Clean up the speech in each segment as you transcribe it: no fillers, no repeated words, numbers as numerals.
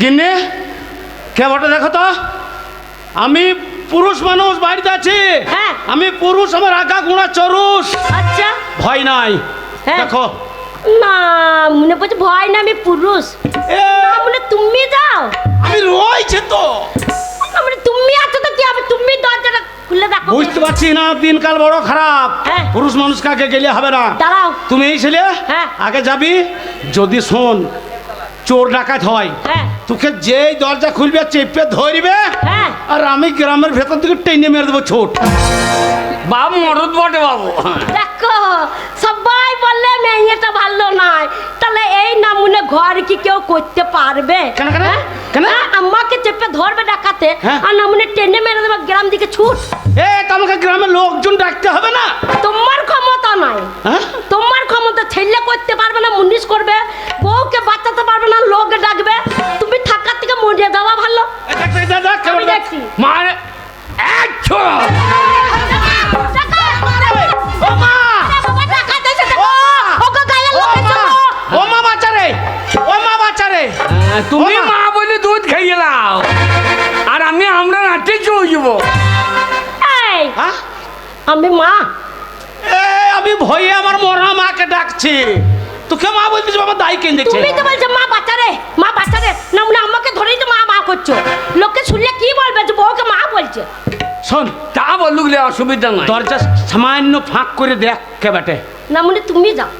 গিন্নি কে বটে দেখো তো, আমি পুরুষ মানুষ বাড়িতে আছি। হ্যাঁ। আমি পুরুষ, আমার আগা গুণা চরুষ, আচ্ছা ভয় নাই। হ্যাঁ। দেখো না মনে পড়ছে ভয় না, আমি পুরুষ। এ, না মনে তুমি যাও, আমি রয়েছে তো। না মনে তুমি আছো তো কি হবে, তুমি দরজাটা খুলে দেখো। বুঝতে পারছি না, দিনকাল বড় খারাপ। হ্যাঁ। পুরুষ মানুষ কাকে গেলে হবে না। দাঁড়াও। তুমি এই ছেলে হ্যাঁ। আগে যাবি। যদি শোন চোর ডাকাত হয়, হ্যাঁ তোকে যেই দরজা খুলবে চেপে ধরবে, হ্যাঁ আর আমি গ্রামের ভেতর থেকে টেনে মেরে দেবো ছোট। বাবু মরদ বটে বাবু। দেখো সবাই বললে মেয়েটা ভালো নয়, তাহলে এই নামুনে ঘর কি কেউ করতে পারবে? কেন, কেন? হ্যাঁ? কেন? হ্যাঁ, আমাকে চেপে ধরবে ডাকাতে, হ্যাঁ। আর নামুনে টেনে মেরে দেবে গ্রাম দিকে ছুট। এ তোমাকে গ্রামের লোকজন ডাকতে হবে না। তোমার ক্ষমতা নাই, হ্যাঁ? তোমার ক্ষমতা ছেলে করতে পারবে না, মুনিশ করবে, বউকে বাঁচাতে পারবে না, লোক ডাকবে। তুমি থাকার থেকে মরিয়ে দেওয়া ভালো। আমি দেখছি। মারে এক ছোড়া। ও মা! বাবা ডাকাত এসেছে, ওকে গায়ে লাগাইছো। ও মা বাচ্চারে, ও মা বাচ্চারে। তুমি ও মা! মা বলে দুধ খাইয়ে নাও, আর আমরা নাটে চলে যাবো। এই, হ্যাঁ? আমি মা। এ আমি ভয়ে আমার মরা মাকে ডাকছি, তোকে মা বলতেছি, বাবা দায় কেন দেখছে। তুমি তো বলছো মা বাচ্চারে, মা বাচ্চারে, না মানে আমাকে ধরেই তো মা মা করছো। লোকে শুনলে কি বলবে যে বউকে মা বলছে? শোন, তা বলুকলে অসুবিধা নাই। দরজা সামান্য ফাঁক করে দেখ কে বেটে। না মানে তুমি যাও,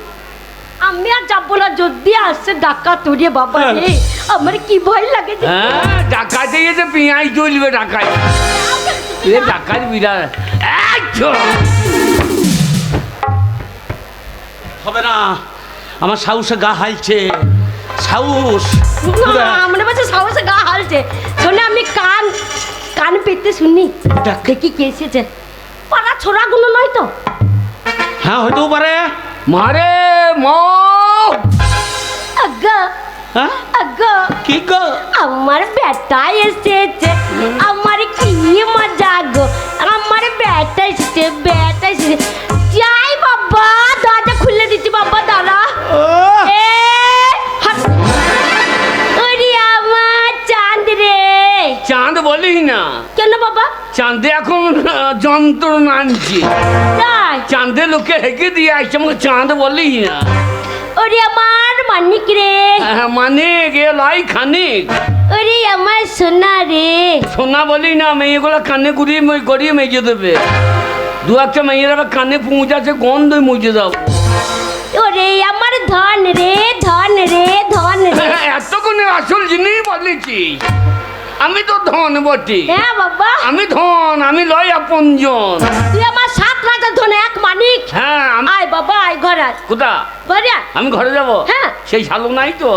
আমি আর যাবো না। যদি আসছে ডাকা তোরে বাবা রে, আমার কি ভয় লাগে যে। হ্যাঁ ডাকাতে গেছে পেঁয়াজ চলবে ডাকাই। এ ডাকাত বিরাট এক ছোড়া। হবে না, আমার সাহসে গা হালছে, সাহস। না মনে বলছে সাহসে গা হালছে। শোনে আমি কান কান পেতে শুনি, ডাক। দেখি কে এসেছে। পাড়া ছোড়াগুলো নয় তো? হ্যাঁ হইতেও পারে। মারে ম আজ্ঞা হ্যাঁ আজ্ঞা, কি গো? আমার বেটা এসেছে, আমার কি মজা গো, আমার বেটা এসেছে, বেটা এসেছে। যাই বাবা, দরজা খুলে দিচ্ছি বাবা, দাঁড়া। ও এ হাত, ওরে আমার চাঁদ রে। চাঁদ বলিস না, কেন বাবা? চাঁদে এখন যন্ত্রণা আনছি। তাই? চাঁদে লোকে হেঁকে দিয়ে আসছে, আমাকে চাঁদ বলিস না। ওরে আমার মানিক রে, মানে লাই খানিক ওরে আমার সোনা রে। সোনা বলি না, মেয়েগুলো কানে গুড়িয়ে গড়িয়ে মেজে দেবে। দু একটা মেয়ের আবার কানে পৌঁছাচ্ছে, গন্ধ মুছে দাও। ওরে আমার ধন রে, ধন রে, ধন রে। এতক্ষণে আসল জিনিস বলেছি, আমি তো ধন বটি। হ্যাঁ বাবা, আমি ধন, আমি লয় আপনজন। তুই আমার 7 রাজার ধন, এক মানিক। হ্যাঁ আয় বাবা, আয় ঘরে আয়, কোথা? ঘরে আয়। আমি ঘরে যাব? হ্যাঁ। সেই শালু নাই তো।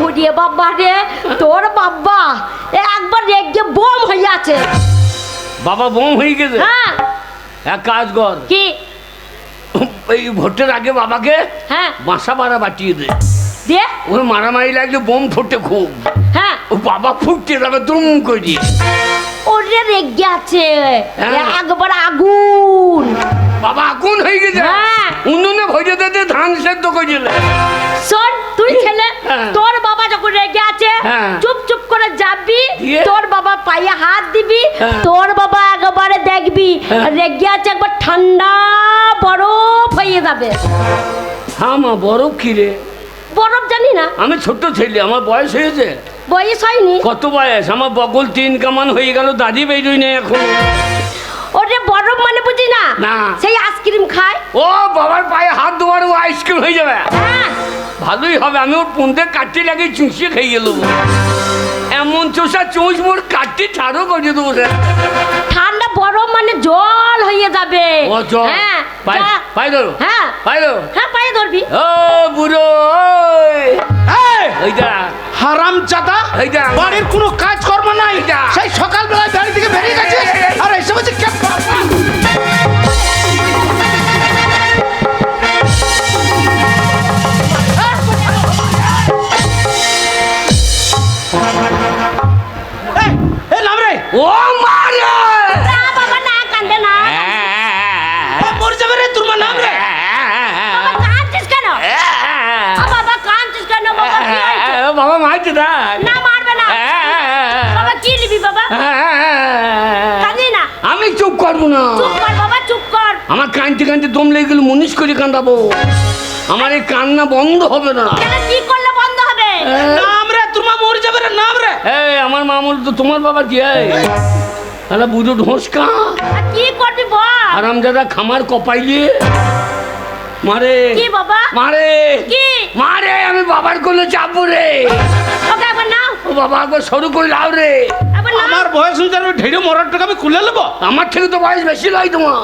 ওরে বাবা রে, তোর বাবা একবার রেগে বোম হয়ে আছে। বাবা বোম হয়ে গেছে। হ্যাঁ। এক কাজ কর, কি? এই ভোটের আগে বাবাকে হ্যাঁ বাসা ভাড়া বাটিয়ে দে। দে। ওর মারামারি লাগলে বোম ফোটে খুব, হ্যাঁ। ও বাবা ফুটতে যাবে দুম করে। ওরে রেগে আছে, হ্যাঁ। একবার আগুন। বাবা আগুন হয়ে গেছে। হ্যাঁ। উনুনে ভজে দিতে ধান সেদ্ধ করেছিল। শোন তুই ছেলে, হ্যাঁ। তোর বাবা যখন রেগে আছে, হ্যাঁ। চুপ চুপ করে যাবি, দিয়ে? তোর বাবা পায়ে হাত দিবি, হ্যাঁ। তোর বাবা একবারে দেখবি হ্যাঁ। রেগে আছে, একবার ঠান্ডা বরফ হয়ে যাবে। হ্যাঁ মা, বরফ খিরে। বরফ জানি না, আমি ছোট্ট ছেলে, আমার বয়স হয়েছে। বয়স হয়নি। কত বয়স? আমার বগল 3 কামান হয়ে গেল, দাদি বেরোই না এখন। ওরে বরফ মানে বুঝি না, না। সেই আইসক্রিম খায়। ও বাবার পায়ে হাত দেওয়ার ও আইসক্রিম হয়ে যাবে। হ্যাঁ। ভালোই হবে, আমি ওর পুঁতে কাটতে লাগে চুষিয়ে খেয়ে গেল। এমন চোষা চুষ মোর কাটতে ছাড়ো করে দেবো স্যার। ঠান্ডা বরফ মানে জল হয়ে যাবে। ও জল। হ্যাঁ পায়ে যা। পায়ে ধরো। হ্যাঁ পায়ে ধরো। হ্যাঁ পায়ে ধরবি। ও বুড়ো, এই, ওইটা হারাম জাদা, এইটা। বাড়ির কোনো কাজ কর্ম নাই। এইটা। সেই সকালবেলায় বাড়ি থেকে বেরিয়ে গেছে, আর এসে বলছে কে? এই নাম রে, ও মারে। না বাবা না, কান্দে না। মরে যাবে রে, তোর মা নাম রে। বাবা কাঁদছিস কেন? বাবা কাঁদছিস কেন? বাবা কি হয়েছে? বাবা মারছে না। না মারবে না। কাঁদি না। আমি চুপ করবো না। চুপ কর বাবা, চুপ কর। আমার কাঁদতে কাঁদতে দম লেগে গেল, মুনিশ করে কান্দাবো। আমার এই কান্না বন্ধ হবে না। কেন, কি করলে বন্ধ হবে? নাম রে, তোর মা মরে যাবে রে, নাম রে। এই আমার মামুল তো তোমার বাবা কি? তাহলে বুঝো ঢোসকা আর কি করবি বল? আরামজাদা খামার কপাইলে মারে। কি বাবা? মারে কি? মারে, আমি বাবার কোলে চাপবো রে। ওকে একবার নাও, ও বাবা একবার সরু করে লাও রে। একবার নাও। আমার বয়স অনুযায়ী আমি ঢেড়ে মরার টাকা আমি খুলে নেবো। আমার থেকে তো বয়স বেশি নয় তোমার।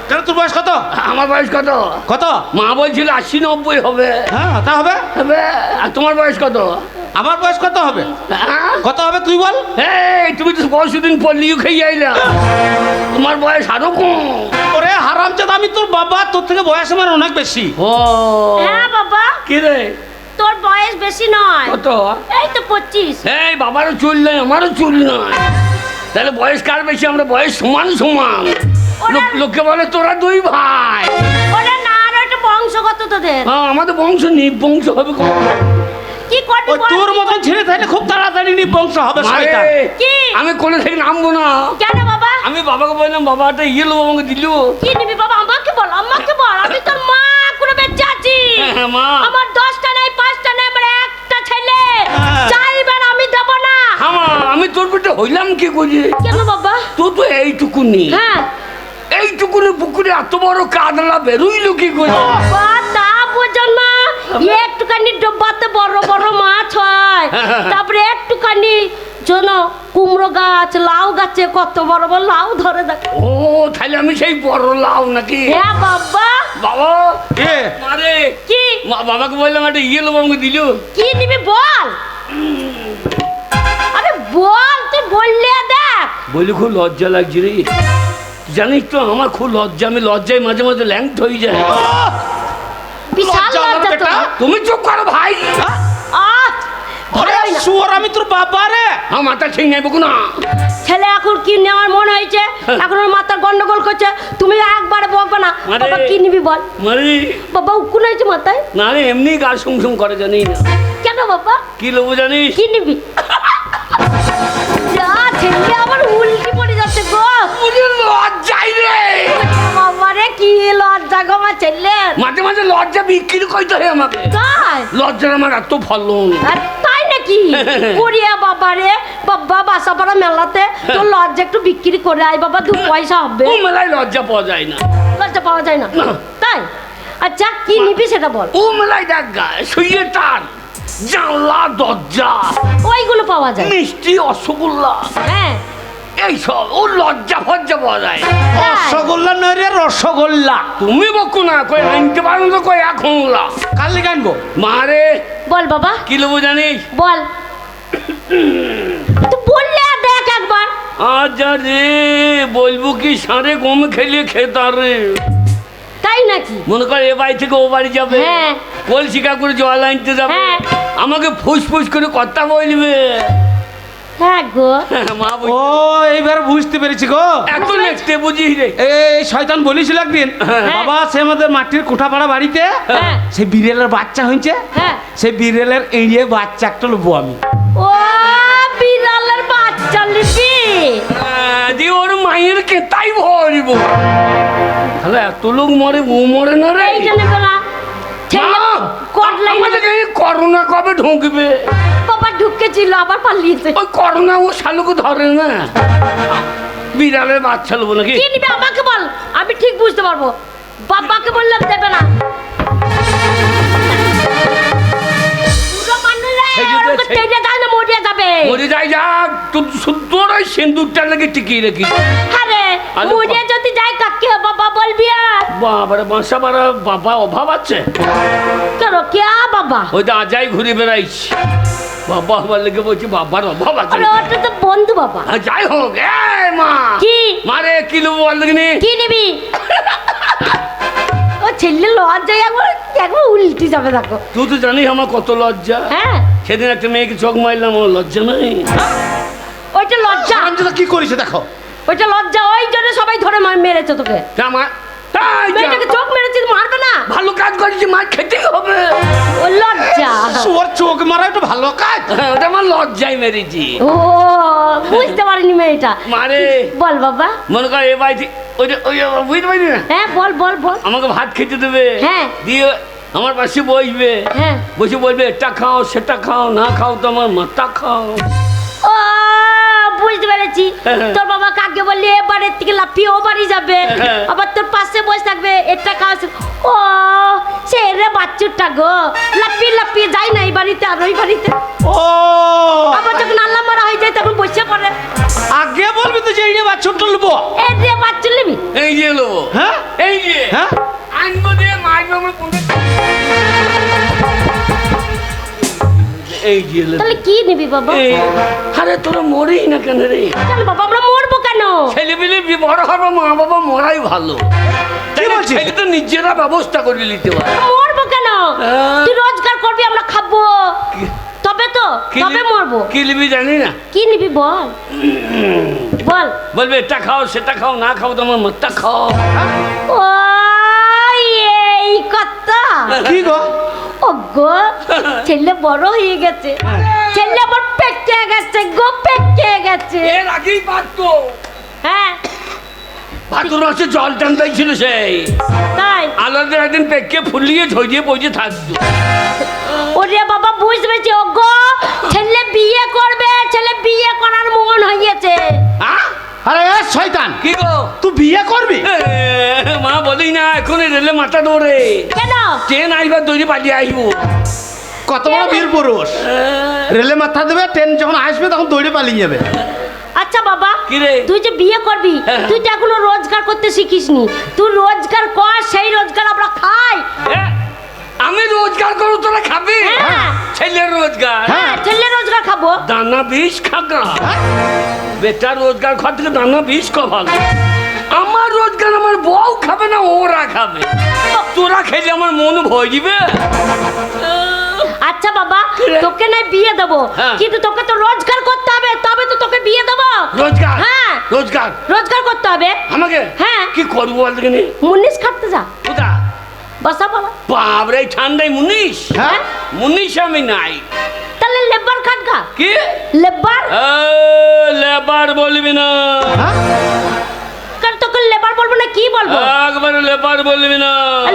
কেন, তোর বয়স কত? আমার বয়স কত? কত? মা বলছিল 80-90 হবে। হ্যাঁ, তা হবে। হবে। আর তোমার বয়স কত? আমার বয়স কত হবে? হ্যাঁ? কত হবে তুই বল? এই তুমি তো পরশুদিন পল্লিও খেয়ে আইলা, তোমার বয়স আরো কম। ওরে হারামজাদা, আমি তোর বাবা, তোর থেকে বয়স আমার অনেক বেশি। ও হ্যাঁ বাবা, কি রে? তোর বয়স বেশি নয়। কত? এই তো 25। এই বাবারও চুল নাই, আমারও চুল নাই। তাহলে বয়স কার বেশি? আমরা বয়স সমান সমান। লোকে বলে তোরা দুই ভাই। ওরে না, আর ওটা বংশগত তোদের। হ্যাঁ, আমাদের বংশ নিবংশ হবে কখন? কি করবি ওই বল? তোর মতন ছেলে থাকলে খুব তাড়াতাড়ি নিবংশ হবে শয়তান। মারে, কি? আমি কোলে থেকে নামবো না। কেন বাবা? আমি বাবাকে বললাম, বাবা একটা ইয়ে লোক আমাকে দিল। কি নিবি বাবা? আমাকে বল, আমাকে বল। আমি তোর মা করে বেঁচে আছি। হ্যাঁ, মা। আমার 10টা নেই, 5টা নেই, আমার একটা ছেলে। হ্যাঁ। চাইবেন আমি দেব না। আমি তোর পেটে হইলাম কি করি? কেন বাবা? তোর তো এইটুকুনি। হ্যাঁ এইটুকুনি পুকুরে এত বড় কাদলা বেরোইল কি করে? বাবা, তা বোঝো না। একটুখানি ডব্বাতে বড় বড় মাছ হয়, তারপরে একটুখানি শোনো কুমড়ো গাছ, লাউ গাছে কত বড় বড় লাউ ধরে দেখ। ও তাহলে আমি সেই বড় লাউ নাকি? হ্যাঁ বাবা। বাবা এ মারে, কি? বাবাকে বললাম একটা ইয়ে লোক আমাকে দিল। কি নিবি বল? আরে বল, তুই বললে দেখ। বলি খুব লজ্জা লাগছে রে। জানিস তো আমার খুব লজ্জা, আমি লজ্জায় মাঝে মাঝে ল্যাংট হয়ে যায়। বিশাল লজ্জা আমার লজ্জা তো। বেটা। তুমি চুপ করো ভাই। আহ, ওরে ভালোই না। শুয়োর, আমি তোর বাবা রে। আমার মাথা ঠিক নেবো না। ছেলে এখন কি নেওয়ার মন হয়েছে, এখন ওর মাথার গন্ডগোল করছে। তুমি একবারে বকবে না। আরে। বাবা কি নিবি বল? মানে বাবা উকুন হয়েছে মাথায়। না রে, এমনি গা সুমসুম করে জানি না। কেন বাবা? কি লোবো জানিস? কি নিবি? যা, ছেলে আবার উল্টি পড়ে যাচ্ছে গো। মুঝে লজ্জাই রে। বাবা রে, কি লজ্জা গো আমার ছেলের। মাঝে মাঝে লজ্জা বিক্রি করতে হয় আমাকে। তাই? লজ্জার আমার এত ফলন। আর তাই নাকি? করিয়া বাবা রে, বাবা বাসাপাড়া মেলাতে তোর লজ্জা একটু বিক্রি করে আয় বাবা, 2 পয়সা হবে। ও মেলায় লজ্জা পাওয়া যায় না। লজ্জা পাওয়া যায় না? না। তাই? আচ্ছা কি নিবি সেটা বল। ও মেলায় দেখ গায়ে শুয়ে টান, জানলা দরজা, ওইগুলো পাওয়া যায়। মিষ্টি রসগোল্লা, হ্যাঁ এইসব ও লজ্জা ফজ্জা পাওয়া যায়। তাই? রসগোল্লা নয় রে, রসগোল্লা। তুমি বকো না, কই আনতে পারো তো, কই এখন কাল লিখে আনবো। মারে বল বাবা, কি লোবো জানিস? বল। তুই বললে দেখ একবার। আচ্ছা রে, বলবো কি সারে গম খেলিয়ে খেতারে। তাই নাকি? মনে কর এ বাড়ি থেকে ও বাড়ি যাবে, হ্যাঁ। কলসি কাকুরে জল আনতে যাবে, হ্যাঁ। আমাকে ফুস ফুস করে কথা বলবে। হ্যাঁ গো। মা ও এইবার বুঝতে পেরেছি গো। এত দেখতে বুঝিস রে। এই শয়তান বলেছিল একদিন, হ্যাঁ। বাবা সে আমাদের মাটির কোঠাপাড়া বাড়িতে হ্যাঁ। সে বিড়ালের বাচ্চা হয়েছে, হ্যাঁ। সেই বিড়ালের এড়িয়ে বাচ্চা একটা লোবো আমি। ও বিড়ালের বাচ্চা নিবি? দিয়ে ওর মায়ের কেতাই ভরিব। তাহলে এত লোক মরে, ও মরে না রে। এইটা নেবে না? ছেলে মা, কটলাই নেবে। আমাদের এই করোনা কবে ঢুকবে? বাবা ঢুকেছিল আবার পালিয়েছে। ওই করোনা ও শালুকে ধরে না। বিড়ালের বাচ্চা লোবো নাকি? কি নিবি আমাকে বল, আমি ঠিক বুঝতে পারবো। বাবাকে বললাম দেবে না। পুরো মানুষরা সেই জন্য ওরকম সেই- তেড়ে যায় না, মরিয়া যাবে। মরে যাই যাক, তোর ওই সিন্দুরটা লাগে টিকিয়ে রেখি। আরে আলু মরিয়া যদি যায় কাকে বাবা বলবি আর? বাবারে বাসা বাড়া বাবা অভাব আছে। কেন কে বাবা? ওই তো আজাই ঘুরে বেড়াইছি, বাবা আমার লেগে বলছি বাবার অভাব আছে। আরে ওটা তো বন্ধু বাবা। আর যাই হোক, এই মা কি? মারে কি লোবো বল দেখিনি? কি নিবি? ও ছেলে লজ্জায় একবার একবার উল্টি যাবে দেখো। তুই তো জানিস আমার কত লজ্জা। হ্যাঁ সেদিন একটা মেয়েকে চোখ মারলাম, আমার লজ্জা নাই। ওইটা লজ্জা, হারামজাদা কি করেছে দেখো। ওইটা লজ্জা, ওই জন্য সবাই ধরে মেরেছে তোকে। তা আমার এই যা। মেয়েটাকে চোখ মেরেছিস, মারবে না? ভালো কাজ করেছি, মার খেতেই হবে। ও লজ্জা। ওর চোখ মারা একটু ভালো কাজ। হ্যাঁ, ওটা আমার লজ্জায় মেরেছি। ও বুঝতে পারিনি মেয়েটা। মারে বল বাবা। মনে কর এ বাড়ি ওই বুঝতে পারি না, হ্যাঁ বল বল বল। আমাকে ভাত খেতে দেবে। হ্যাঁ। দিয়ে আমার পাশে বসবে। হ্যাঁ। বসে বলবে এটা খাও সেটা খাও, না খাও তো আমার মাথা খাও। ও বুঝতে পেরেছি। হ্যাঁ। তোর বাবা কাকে বললি এবারের থেকে লাফিয়ে ও বাড়ি যাবে, হ্যাঁ। আবার তোর পাশে বসে থাকবে, এটা খাওয়া ও সে রে বাচ্চুরটা গো, লাফিয়ে লাফিয়ে যায় না এই বাড়িতে আর ওই বাড়িতে। ও আবার যখন আল্লাহ মারা হয়ে যায় তখন বসে পড়ে। আগে বলবি তো যে এই রে বাচ্চা তুলবো। এই রে বাচ্চু নিবি। এই যে এলো। হ্যাঁ এই যে হ্যাঁ আনবো দিয়ে মারবো আমার কোনটা। এই যে এলো। তাহলে কি নিবি বাবা? এই, আরে তোরা মরেই না কেন রে? কেন বাবা আমরা মরবো কেন? ছেলেপিলে বড় হবে, মা বাবা মরাই ভালো। কি বলছিস? ছেলে তো নিজেরা ব্যবস্থা করে নিতে পারে। মরবো কেন? হ্যাঁ। তুই রোজগার করবি আমরা খাবো, তবে তো তবে মরবো। কি নিবি জানি না। কি নিবি বল বল। বলবে এটা খাও সেটা খাও, না খাও তো আমার মাথা খাও। ও এই কথা। কি গো? ও গো ছেলে বড় হয়ে গেছে, ছেলে আবার পেকে গেছে গো, পেকে গেছে। এর আগেই পারতো। হ্যাঁ ভাতুর মাসে জল টানতাই ছিল সেই। তাই আলাদা একদিন পেকে ফুলিয়ে ঝরিয়ে পড়ে থাকতো। ওরে বাবা বুঝতে পেরেছি। ও গো ছেলে বিয়ে করবে, ছেলে বিয়ে করার মন হয়েছে। আহ? আরে এ শয়তান, কি গো? তুই বিয়ে করবি? এ, মা বলি না এখন রেলে মাথা দৌড়ে। কেন? ট্রেন আইবার তৈরি পালিয়ে আসবো। কত বড় বীর পুরুষ, রেলে মাথা দেবে, ট্রেন যখন আসবে তখন দৌড়ে পালিয়ে যাবে। আচ্ছা বাবা কি রে? তুই যে বিয়ে করবি, হ্যাঁ। তুই তো এখনো রোজগার করতে শিখিসনি। তুই রোজগার কর, সেই রোজগার আমরা খাই। এ, আমি রোজগার করো তোরা খাবি? হ্যাঁ। ছেলের রোজগার। হ্যাঁ ছেলে রোজগার খাবো। দানা বিষ খাগা। বেটার রোজগার খাওয়ার থেকে দানা বিষ খা ভালো। আমার রোজগার আমার বউ খাবে না, ওরা খাবে। তোরা খেলে আমার মন ভয় দিবে। আচ্ছা বাবা কি রে? তোকে নাই বিয়ে দেবো, হ্যাঁ। কিন্তু তোকে তো রোজগার করতে হবে, তবে তো তোকে বিয়ে দেবো। রোজগার? হ্যাঁ রোজগার রোজগার করতে হবে। আমাকে? হ্যাঁ। কি করবো বলতে গেলে? মুনিশ খাটতে যা, কোথা? বসা বলা। বাবরে এই ঠান্ডায় মুনিশ? হ্যাঁ মুনিশ আমি নাই। তাহলে লেবার খাটগা। কি? লেবার? লেবার বলবি না। হ্যাঁ? কার তোকে লেবার বলবো না কি বলবো? একবার লেবার বলবি না।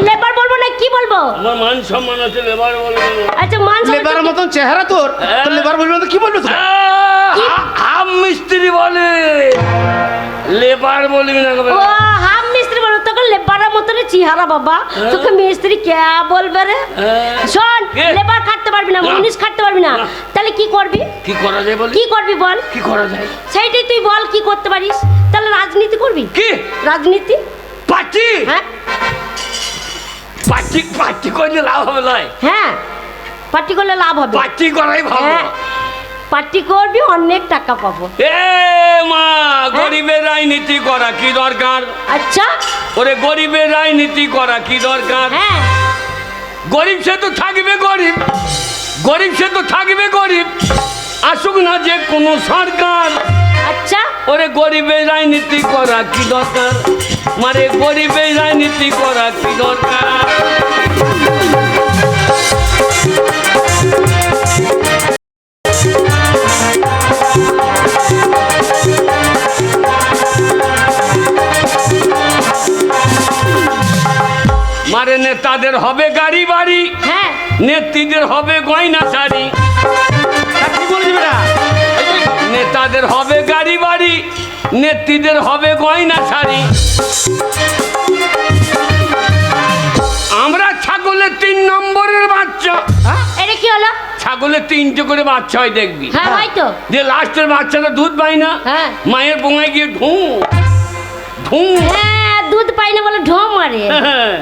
লেবার বলবো না কি বলবো? আমার মান সম্মান আছে, লেবার বলবি না। আচ্ছা মান সম্মান লেবারের তো- মতন চেহারা তোর, তোর লেবার বলবি না তো কি বলবি তুই? হাম মিস্ত্রি বলে, লেবার বলবি না একবার। ও হাম মিস্ত্রি বলবো, তোকে লেবারের মতন চেহারা বাবা, তোকে মিস্ত্রি কে বলবে রে? শোন কে? লেবার খাটতে পারবি না, না। মুনিশ খাটতে পারবি না, না। তাহলে কি করবি? কি করা যায় বলি? কি করবি বল? কি করা যায়? সেইটাই তুই বল কি করতে পারিস। তাহলে রাজনীতি করবি? কি? রাজনীতি? পার্টি? হ্যাঁ পার্টি পার্টি করলে লাভ হবে নয়? হ্যাঁ পার্টি করলে লাভ হবে। পার্টি করাই ভালো। হ্যাঁ পার্টি করবি, অনেক টাকা পাবো। এ মা, গরিবের রাজনীতি করা কি দরকার? আচ্ছা ওরে গরিবের রাজনীতি করা কি দরকার? হ্যাঁ গরিব সে তো থাকবে গরিব, গরিব সে তো থাকবে গরিব, আসুক না যে কোনো সরকার। আচ্ছা ওরে গরিবের রাজনীতি করা কি দরকার? মারে গরিবের রাজনীতি করা কি দরকার? মারে নেতাদের হবে গাড়ি বাড়ি, হ্যাঁ নেত্রীদের হবে গয়না শাড়ি। কি বলে দিবে না? নেতাদের হবে গাড়ি বাড়ি, নেত্রীদের হবে গয়না শাড়ি। আমরা ছাগলের 3 নম্বরের বাচ্চা। এটা কি হলো? ছাগলের 3টে করে বাচ্চা হয় দেখবি। হ্যাঁ হয়তো। যে লাস্টের বাচ্চাটা দুধ পায় না, হ্যাঁ। মায়ের বোঙায় গিয়ে ঢু ঢু। হ্যাঁ দুধ পাই না বলে ঢো মারে।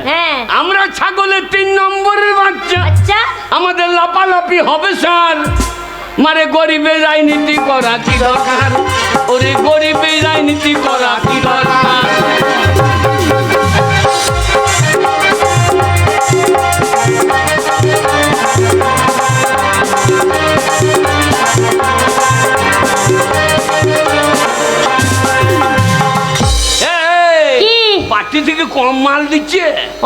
হ্যাঁ আমরা ছাগলের 3 নম্বরের বাচ্চা। আচ্ছা আমাদের লাপালাপি হবে স্যার। মারে গরিবের রাজনীতি করা কি দরকার? ওরে গরিবের রাজনীতি করা কি দরকার? এই, কি? পার্টি থেকে কম মাল দিচ্ছে?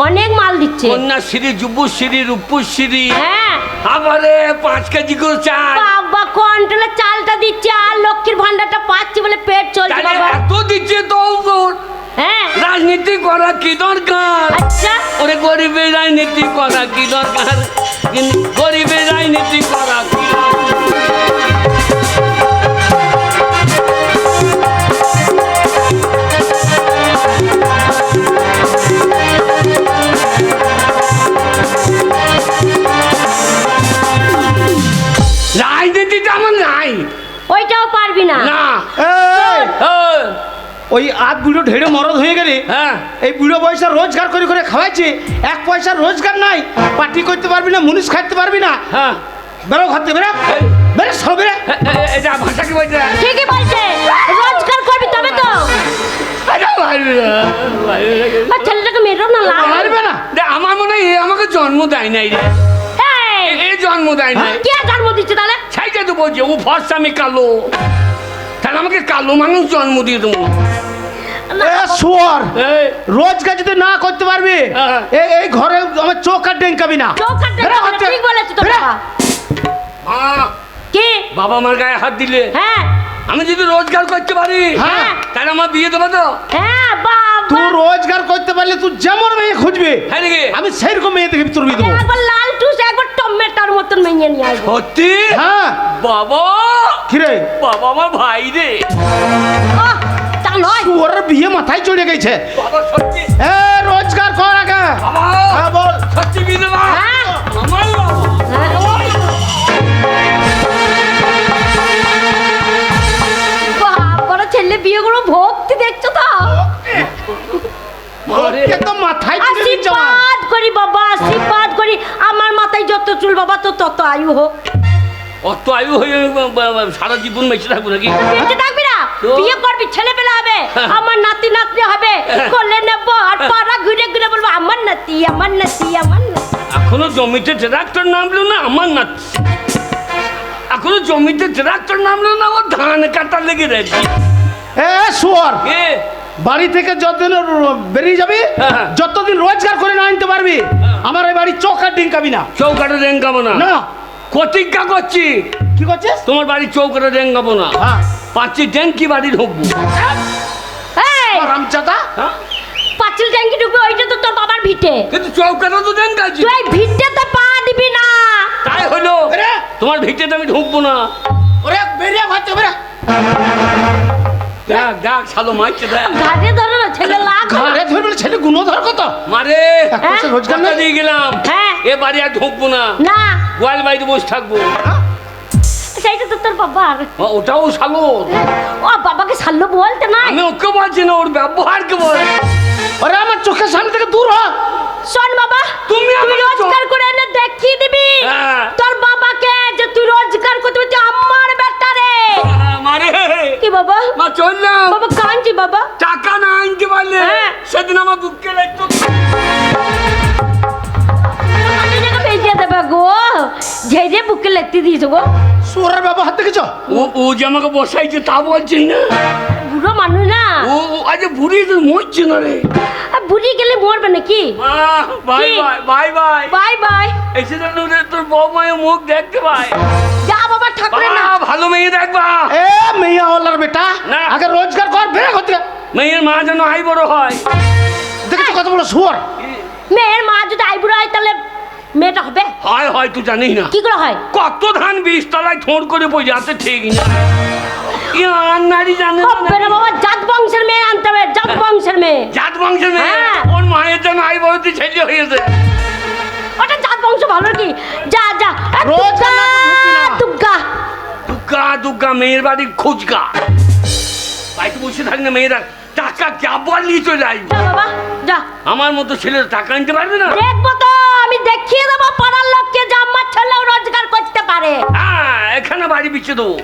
অনেক মাল দিচ্ছে। কন্যাশ্রী, যুবশ্রী, রূপশ্রী, হ্যাঁ আবারে 5 কেজি করে চাল। বাবা কন্ট্রোলে চালটা দিচ্ছে আর লক্ষ্মীর ভান্ডারটা পাচ্ছি বলে পেট চলছে তাহলে বাবা। এত দিচ্ছে তো হ্যাঁ রাজনীতি করা কি দরকার? আচ্ছা ওরে গরিবের রাজনীতি করা কি দরকার? কিন্তু গরিবের রাজনীতি করা কি রাজনীতিটা আমার নাই। ওইটাও পারবি না। না এই, এই, ওই আধ বুড়ো ঢেড়ে মরদ হয়ে গেলে হ্যাঁ এই বুড়ো পয়সা রোজগার করে করে খাওয়াইছে, 1 পয়সা রোজগার নাই, পার্টি করতে পারবি না, মুনিশ খাইতে পারবি না। হ্যাঁ বেরো ঘর থেকে বেরো, বেরো সব বেরো। এটা ভাষা কি বলছে? ঠিকই বলছে, রোজগার করবি তবে তো। আর ছেলেটাকে মেরো না লাভ। পারবে না। আমার মনে হয় এ আমাকে জন্ম দেয় নাই রে। এই, এ জন্ম দেয় নাই। কে জন্ম দিচ্ছে তাহলে? সেইটা তো বলছে ও ফর্সা আমি কালো, তাহলে আমাকে কালো মানুষ জন্ম দিয়ে দেবো। এ শুয়োর, এই, রোজগার যদি না করতে পারবি হ্যাঁ। এই ঘরে আমার চোখ আর ডেঙ্কাবি না। চোখ কাটতে বেরো ঘর থেকে। ঠিক বলেছো তো বেরো। বাবা। মা, কি? বাবা আমার গায়ে হাত দিলে হ্যাঁ আমি যদি রোজগার করতে পারি হ্যাঁ। তাহলে আমার বিয়ে দেবো তো? হ্যাঁ বাবা। তুই রোজগার করতে পারলে তুই যেমন মেয়ে খুঁজবি হ্যাঁ নাকি? আমি সেইরকম মেয়ে দেখবি তোর বিয়ে দেবো। একবার লাল টুস একবার টমেটোর মতন মেয়ে নিয়ে আসবো। সত্যি? হ্যাঁ বাবা, কিরে বাবা আমার ভাই রে। আহ, তা নয়। ওর বিয়ে মাথায় চড়ে গেছে। বাবা সত্যি? এ রোজগার কর আগে। বাবা হ্যাঁ বল। সত্যি বিয়ে দেবা? হ্যাঁ। আমার বাবা। বাবার ছেলে বিয়ে করবো ভক্তি দেখছো তো? আরে, এ তো মাথায় চড়ে গেছে আমার। আশীর্বাদ করি বাবা, আশীর্বাদ করি আমার মাথায় যত চুল বাবা তো তত আয়ু হোক। অত আয়ু হয়ে সারা জীবন বেঁচে থাকবো নাকি? বেঁচে থাকবি না, তো? বিয়ে করবি, ছেলে পেলে হবে, আমার নাতি নাতনি হবে, কোলে নেবো আর পাড়া ঘুরে ঘুরে বলবো আমার নাতি আমার নাতি আমার নাতি। এখনো জমিতে ট্রাক্টর নামলো না আমার না, এখনো জমিতে ট্রাক্টর নামলো না, ও ধান কাটার লেগে রয়েছে। এ শুয়োর, এ বাড়ি থেকে যতদিন বেরিয়ে যাবি হ্যাঁ। যতদিন রোজগার করে না আনতে পারবি আমার এই বাড়ি চোখ আর ডিঙ্কাবি না। চৌকাটা রেঙ্গাবো না। না প্রতিজ্ঞা করছি কি করছিস? তোমার বাড়ি চৌকাটা রেঙ্গাবো না। হ্যাঁ পাঁচটি ট্যাঙ্কি বাড়ি ঢুকবো। এই রামচাদা, হ্যাঁ? পাঁচিল ট্যাঙ্কি ঢুকবে, ওইটা তো তোর বাবার ভিটে, কিন্তু চৌকাটা তো রেঙ্গাচ্ছি। তুই ভিটে পা দিবি না। তাই হলো, বেরে, তোমার ভিটেতে আমি ঢুকবো না। ওরে বেরিয়ে ঘর থেকে বেরে। দেখ দেখ শালো মারছে দেখ। ঘাটে ধরো না ছেলে লাগ। ঘরে ধরবে ছেলে গুণধর কত? মারে এক পয়সা রোজগার কথা নেই। দিয়ে গেলাম, হ্যাঁ। এ বাড়ি আর ঢুকবো না, না গোয়াল বাড়িতে বসে থাকবো। সেইটা তো তোর বাবার। ওটাও শালো। ও বাবাকে সাল্লো বলতে নাই। আমি ওকে বলছি না, ওর ব্যবহারকে বল। ওরে আমার চোখের সামনে থেকে দূর হ। শোন বাবা, তুমি তুই আমাকে রোজগার করে এনে দেখিয়ে দিবি হ্যাঁ। তোর বাবাকে যে তুই রোজগার করতে পারছিস আমার বেটা রে। মারে কি বাবা? মা চললাম, বাবা কাঁদছি বাবা। টাকা না আনতে পারলে হ্যাঁ। সেদিন আমার বুককে লাগতো। আমাদের জায়গা বেঁচে দেবে গো, ঝেড়ে বুকে লেতে দিয়েছো গো। শুয়োরের ব্যবহার দেখেছ? ও যে আমাকে বসাইছে তা বলছিস না? বুড়ো মানুষ না, ও আজ বুড়ি তো মরছে না রে। আর বুড়ি গেলে মরবে নাকি? মা বাই কি? Bye bye bye. Bye bye. এসে তো তোর বউ মায়ের মুখ দেখতে পাই। যা বাবা ঠাকুরের না। ভালো মেয়ে দেখবা। এ মেয়া ওলার বেটা, না। আগে রোজগার কর, বেরে ঘর থেকে। মেয়ের মা যেন আই বড় হয়। দেখেছো কত বড় শুয়োর? মেয়ের মা যদি আইবুড়ো হয় তাহলে মেয়েটা হবে হয় হয় তুই জানিস না কি করে হয়? কত ধান 20 তলায় ঠোঁট করে বসে আছে ঠিক না। কি আর নারী জানে না হবে না বাবা, জাত বংশের মেয়ে আনতে হবে, জাত বংশের মেয়ে। জাত বংশের মেয়ে। হ্যাঁ। ওর মায়ের জন্য আই বড়তে ছেলে হয়েছে। ওটা জাত বংশ ভালো কি? যা যা এ, রোজগার না তো ঢুকবি না। দুগ্গা। দুগ্গা দুগ্গা মেয়ের বাড়ি খোঁজগা। বাড়িতে বসে থাক না, মেয়েরা টাকা কেবল নিয়ে চলে আসবে। যা বাবা যা। আমার মতো ছেলে টাকা আনতে পারবে না। দেখবো তো, আমি দেখিয়ে দেবো পাড়ার লোককে যে আমার ছেলেও রোজগার করতে পারে। হ্যাঁ এখানে বাড়ি বিচ্ছে দেবো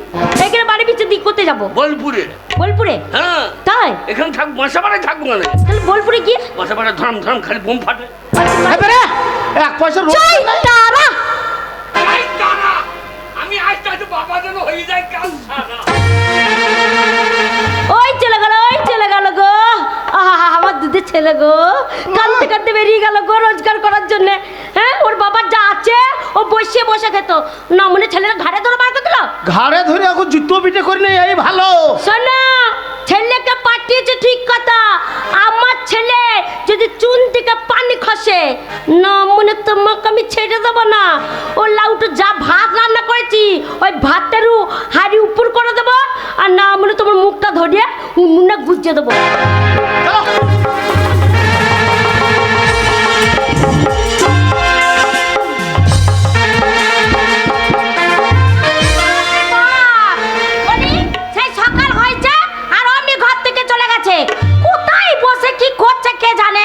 এখানে বাড়ি পিছিয়ে দিক করতে যাবো বোলপুরে। বোলপুরে। হ্যাঁ তাই এখানে থাক, বাসাপাড়ায় থাকবো না। তাহলে বোলপুরে গিয়ে বাসাপাড়ায় ধরাম ধরাম খালি বোম ফাটে। এ বেরে, 1 পয়সা রোজগার চাই নাই। তারা। এই দাঁড়া, আমি আজ তাহলে বাবা যেন হয়ে যায় কাল সারা। ওই চলে গেল, ওই চলে গেল গো। আহা আমার দুধের ছেলে গো, বেরিয়ে গেল গো রোজগার করার জন্য। হ্যাঁ, ওর বাবা যা আছে ও বসে বসে খেত না, মনে ছেলেরা ঘাড়ে ধরে বার করে দিল। ঘাড়ে ধরে এখন জুতো পিঠে করে নেই, এই ভালো। শোনো, ছেলেকে পাঠিয়েছে ঠিক কথা, আমার ছেলে যদি চুন থেকে পানি খসে না, মনে তোমাকে আমি ছেড়ে দেবো না। ও লাউটো যা ভাত রান্না করেছি ওই ভাতেরও হাড়ি উপর করে দেবো, আর না মনে তোমার মুখটা ধরিয়ে উনুনে গুজিয়ে দেবো। সেই সকাল হয়েছে আর অমনি ঘর থেকে চলে গেছে, কোথায় বসে কি করছে কে জানে।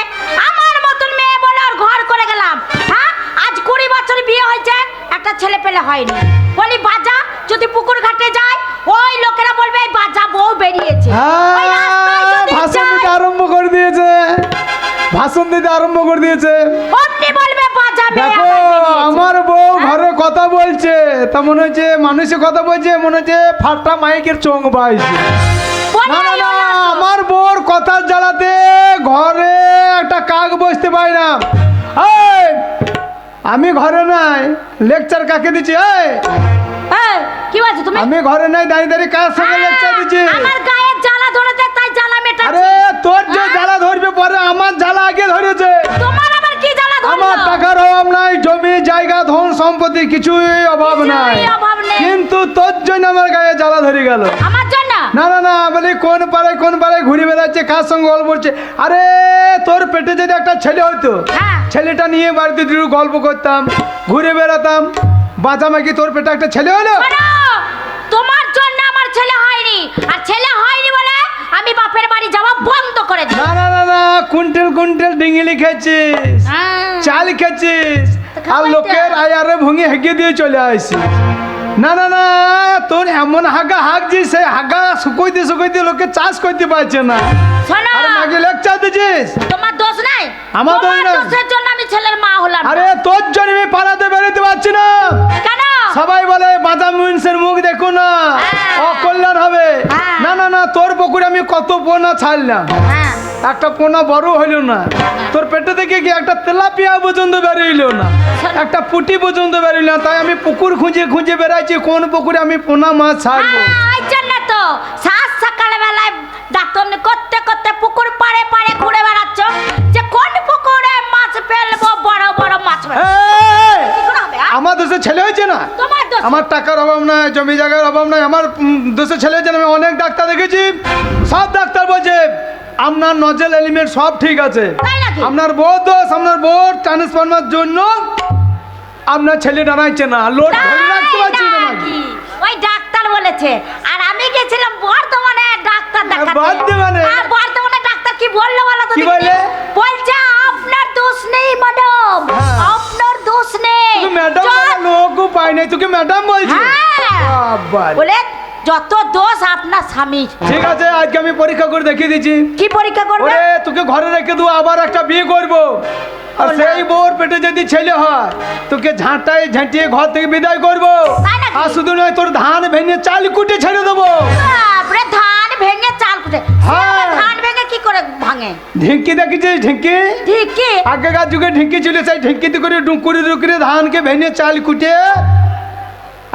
আমার মতন মেয়ে বলে আর ঘর করে গেলাম। হ্যাঁ, আজ 20 বছর বিয়ে হয়েছে, একটা ছেলে পেলে হয়নি। বলি বাজা, যদি পুকুর ঘাটে যায় ওই লোকেরা বলবে এই বাজা বউ বেরিয়েছে। ওই রাস্তায় যদি ভাষণ যায়, দিতে আরম্ভ করে দিয়েছে, ভাষণ দিতে আরম্ভ করে দিয়েছে। অমনি বলবে বাজা মেয়ে দেখো আমার বেরিয়েছে। আমার বউ ঘরে কথা বলছে, তা মনে হচ্ছে মানুষে কথা বলছে, মনে হচ্ছে ফাটা মাইকের চোখ বাইছে। বলে না না ওই না, ওরা তো। আমার বউর কথার জ্বালাতে ঘরে একটা কাক বসতে পারি না। এই, আমি ঘরে নাই, লেকচার কাকে দিচ্ছি? এই, এই, কি বলছো তুমি? আমি ঘরে নাই, দাঁড়িয়ে দাঁড়িয়ে কার সঙ্গে লেকচার দিচ্ছি? আমার গায়ে জ্বালা ধরেছে তাই জ্বালা মেটাচ্ছি। আরে তোর যে জ্বালা ধরবে পরে, আমার জ্বালা আগে ধরেছে। তোমার আবার কি জ্বালা ধরলো? আমার টাকার অভাব নাই, জমি জায়গা ধন সম্পত্তি কিছুই অভাব নাই, কিছুই অভাব নেই। কিন্তু তোর জন্য আমার গায়ে জ্বালা ধরে গেল। আমার জন্য? না না না, বলি কোন পাড়ায় ঘুরে বেড়াচ্ছে, কার সঙ্গে গল্প করছে। আরে তোর পেটে যদি একটা ছেলে হইতো, হ্যাঁ। ছেলেটা নিয়ে বাড়িতে দুটো গল্প করতাম, ঘুরে বেড়াতাম, বাঁচামাকি তোর পেটে একটা ছেলে হলো। শোনো, তোমার জন্য আমার ছেলে হয়নি, আর ছেলে হয়নি বলে আমি বাপের বাড়ি যাওয়া বন্ধ করে দিই। না না না না, কুইন্টাল কুইন্টাল ডিঙিলি খেয়েছিস, চাল খেয়েছিস, তো আর খাওয়াই তো। লোকের আয়ারে ভঙ্গি হেঁকে দিয়ে চলে আসিস। না না না, তোর এমন হাগা হাগছিস, সেই হাগা শুকোইতে শুকোইতে লোকে চাষ করতে পারছে না। শোনো, আরে মাকে লেকচার দিছিস। তোমার দোষ নাই, আমার দোষ তোমার নাই। দোষের জন্য আমি ছেলের মা হলাম না। আরে তোর জন্য আমি পাড়াতে বেরোতে পারছি না। কেন? সবাই বলে বাদাম মুন্সের মুখ দেখো না, হ্যাঁ। অকল্যাণ হবে। হ্যাঁ। না না না, তোর পুকুরে আমি কত পোনা ছাড়লাম, হ্যাঁ, একটা পোনা বড় হইল না। তোর পেটে থেকে কি একটা তেলাপিয়া পর্যন্ত বেরোইল না, একটা পুটি পর্যন্ত বেরোইল না। তাই আমি পুকুর খুঁজে খুঁজে বেড়াইছি কোন পুকুরে আমি পোনা মাছ ছাড়বো। ওই জন্য তো সাত সকাল বেলায় ডাক্তার করতে করতে পুকুর পাড়ে পাড়ে ঘুরে বেড়াচ্ছ, যে কোন পুকুরে মাছ ফেলবো, বড় বড় মাছ ফেলবো। এই, কি করে হবে? আমার দেশে ছেলে হয়েছে না, তোমার দোষ। আমার টাকার অভাব নাই, জমি জায়গার অভাব নাই, আমার দেশে ছেলে হয়েছে না। আমি অনেক ডাক্তার দেখেছি, সব ডাক্তার বলছে আপনার নজেল এলিমেন্ট সব ঠিক আছে, তাই নাকি? আপনার বউ দোষ, আপনার বউ ট্রান্সফরমার জন্য আপনার ছেলে দাঁড়াইছে না, লোড ধরে রাখতে পারছি না। নাকি? ওই ডাক্তার বলেছে, আর আমি গেছিলাম বর্ধমানে ডাক্তার দেখাতে। বর্ধমানে? আর বর্ধমানে ডাক্তার কি বললো বলো তো কি দেখি? বলে? বলছে আপনার দোষ নেই ম্যাডাম, হ্যাঁ। আপনার দোষ নেই। তুই ম্যাডাম যত- লোকও পাই নাই, তোকে ম্যাডাম বলছি। হ্যাঁ। বাবারে। বলে যত দোষ আপনার স্বামীর। ঠিক আছে, আজকে আমি পরীক্ষা করে দেখিয়ে দিচ্ছি। কি পরীক্ষা করবে? ওরে তোকে ঘরে রেখে দেবো, আবার একটা বিয়ে করবো, আর ওলা। সেই বউর পেটে যদি ছেলে হয় তোকে ঝাঁটাই ঝাঁটিয়ে ঘর থেকে বিদায় করবো। তাই নাকি? আর শুধু নয়, তোর ধান ভেঙে চাল কুটে ছেড়ে দেবো। বাপরে, ধান ভেঙে চাল কুটে? হ্যাঁ। ধান ভেঙে কি করে ভাঙে? ঢিঙ্কি দেখেছিস? ঢিঙ্কি ঠিক কি? আগেকার যুগে ঢিঙ্কি ছিল, সেই ঢিঙ্কিতে করে ডুকুরি ডুকুরি ধানকে ভেঙে চাল কুটে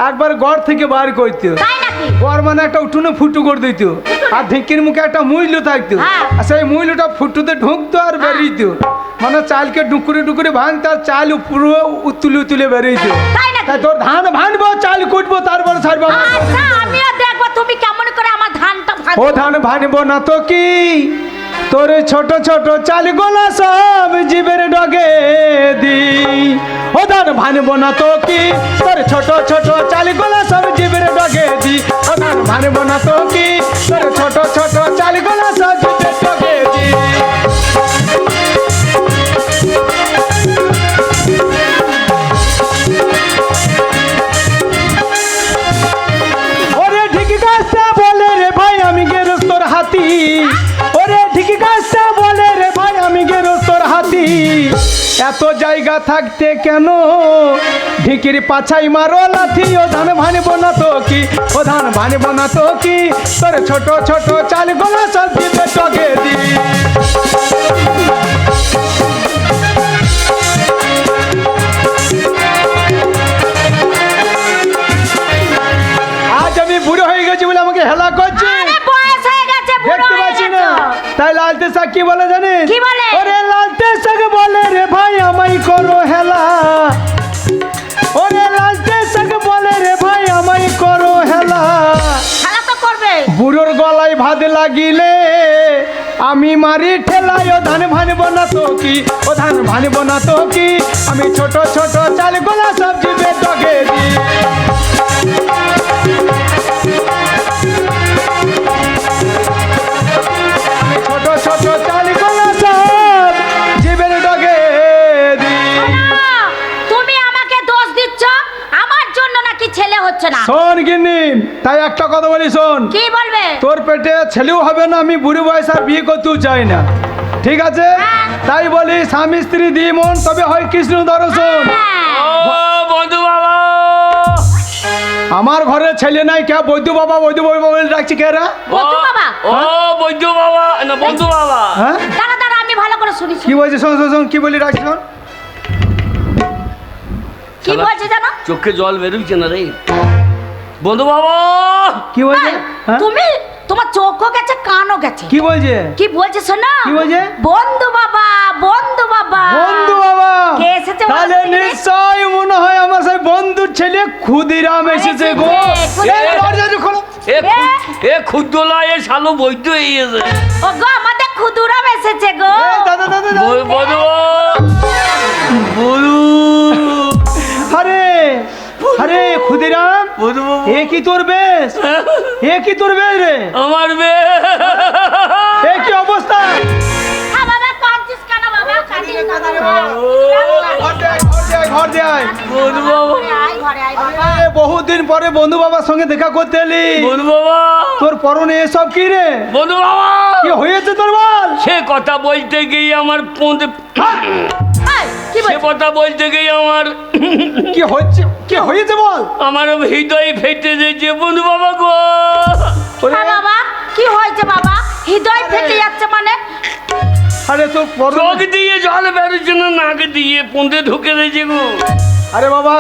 একবার ঘর থেকে বার করতো। তাই নাকি? ঘর মানে একটা উঠুনে ফুটু করে দিত, আর ঢিঙ্কির মুখে একটা মুইলো থাকতো, হ্যাঁ। আর সেই মুইলোটা ফুটুতে ঢুকতো আর বেরিয়েত, মানে চালকে ডুকুরি ডুকুরি ভাঙতো, আর চাল পুরো উতুলে উতুলে বেরিয়েত। তাই নাকি? তাই তোর ধান ভাঙবো, চাল কুটবো, তারপর ছাড়বো। আচ্ছা, আমিও দেখবো তুমি কেমন করে আমার ধানটা ভাঙ। ও ধান ভাঙবো না তো কি, তোর ছোট ছোট চাল গোলা সব জীবের ডগে দি। ও ধান ভাঙবো না তো কি, তোর ছোট ছোট চাল গোলা সব জীবের ডগে দি। ও ধান ভাঙবো না তো কি, তোর ছোট ছোট চাল গোলা সব জীবের ডগে দি। ওরে ঢিকি গাছটা বলে রে ভাই আমি গেরস্তর হাতি, ওরে ঢিকি গাছটা বলে রে ভাই আমি গেরস্তর হাতি। এত জায়গা থাকতে কেন ঢিকির পাছাই মারো লাথি। ও ধান ভাঙবো না তো কি, ও ধান ভাঙবো না তো কি, তোর ছোট ছোট চাল গোলা সব দিতে টগে দি। আমাকে হেলা করছে আরে বয়স হয়ে গেছে, বুড়ো দেখতে হয়ে পাচ্ছি না গেছো। তাই লালতে শাক কি বলে জানিস কি বলে? ওরে লালতে শাক বলে রে ভাই আমায় করো হেলা ওরে লালতে শাক বলে রে ভাই আমায় করো হেলা খেলা তো করবে। বুড়োর গলায় ভাত লাগিলে আমি মারি ঠেলাই ও ধান ভানব না তো কি ও ধান ভানব না তো কি আমি ছোট ছোট চাল গোলা সবজি বেটকে দি আমি ছোট ছোট চাল গোলা সব জীবের ডগে দি না, তুমি আমাকে দোষ দিচ্ছ আমার জন্য নাকি ছেলে হচ্ছে না। শোন গিন্নি তাই একটা কথা বলি শোন কি বলবে? তোর পেটে ছেলেও হবে না আমি বুড়ি বয়স আর বিয়ে করতেও চাই না ঠিক আছে হ্যাঁ। তাই বলি স্বামী স্ত্রী দিয়ে মন তবে হয় কৃষ্ণ দর্শন হ্যাঁ। ও বন্ধু বাবা, আমার ঘরে ছেলে নাই কে বৈদ্য বাবা বলে ডাকছি কে রা বন্ধু বাবা? ও বৈদ্য বাবা না বন্ধু বাবা, হ্যাঁ দাঁড়া দাঁড়া, আমি ভালো করে শুনি। কি বলছে শোন শোন শোন কি বলি ডাকছি শোন কি বলছে জানো? চোখে জল বেরোচ্ছে না রে বন্ধু বাবা। কি বলছে এই, হ্যাঁ? তুমি তোমার চোখও গেছে কানও গেছে। কি বলছে কি বলছে শোনো? কি বলছে? বন্ধু বাবা, বন্ধু বাবা। বন্ধু বাবা কে এসেছে বলো তাহলে তো দেখি? নিশ্চয় মনে হয় আমার সেই বন্ধুর ছেলে ক্ষুদিরাম এসেছে গো এসেছে, এই দরজাটা খোলো। এ ক্ষুদ্রলা এ শালো বৈদ্য এসে ও গো, আমাদের ক্ষুদুরাম এসেছে গো। এই দাদা দাদা দাদা। বন্ধু বলু আরে আরে ক্ষুদিরাম বন্ধু বাবা, এ কি তোর বেশ এ কি তোর বেশ রে আমার মেয়ে এ কি অবস্থা হ্যাঁ বাবা, কাঁদছিস কেন বাবা? কাঁদিস না বাবা। ঘর দে আয়, ঘর দে আয়, ঘর দে আয়। বন্ধু বাবা, ঘরে আয়, ঘরে আয় বাবা। এ, বহুদিন পরে বন্ধু বাবার সঙ্গে দেখা করতে এলি বন্ধু বাবা, তোর পরনে এসব কি রে বন্ধু বাবা, কি হয়েছে তোর বল সে কথা বলতে গিয়ে আমার পৌঁছে এই, কি সে বলছিস? কথা বলতে গিয়ে আমার কি হচ্ছে কি হয়েছে বল আমার হৃদয় ফেটে দিয়েছে বন্ধু বাবা গো। ওরে, হ্যাঁ বাবা, কি হয়েছে বাবা? হৃদয় ফেটে যাচ্ছে মানে? আরে তোর পরনে চোখ দিয়ে জল বেরোচ্ছে না, নাক দিয়ে পুঁতে ঢুকে দিয়েছে গো। আরে বাবা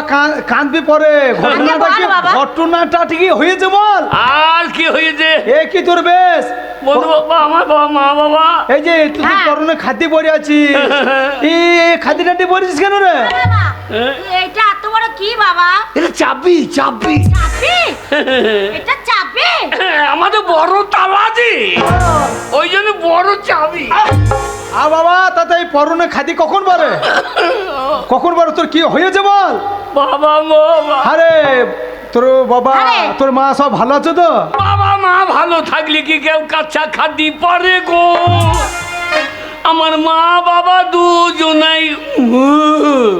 কাঁদবি পরে ঘটনাটা বল কি বাবা। ঘটনাটা ঠিকই হয়েছে বল আর কি হয়েছে এ কি তোর বেশ বন্ধু বাবা, আমার বাবা মা বাবা এই যে তুই তো হ্যাঁ। পরনে খাদি পরে আছিস এই খাদি টাদি পরেছিস কেন রে বাবা, হ্যাঁ? এইটা এত বড় কি বাবা? এটা চাবি চাবি চাবি? এটা চাবি? আমাদের বড় তালা যে ওই জন্য বড় চাবি। আ বাবা তাতে এই পরনে খাদি কখন পরে কখন পরে তোর কি হয়েছে বল বাবা বাবা, আরে তোর বাবা আরে। তোর মা সব ভালো আছে তো বাবা মা ভালো থাকলে কি কেউ কাঁচা খাদি পারে গো? আমার মা বাবা দুজনাই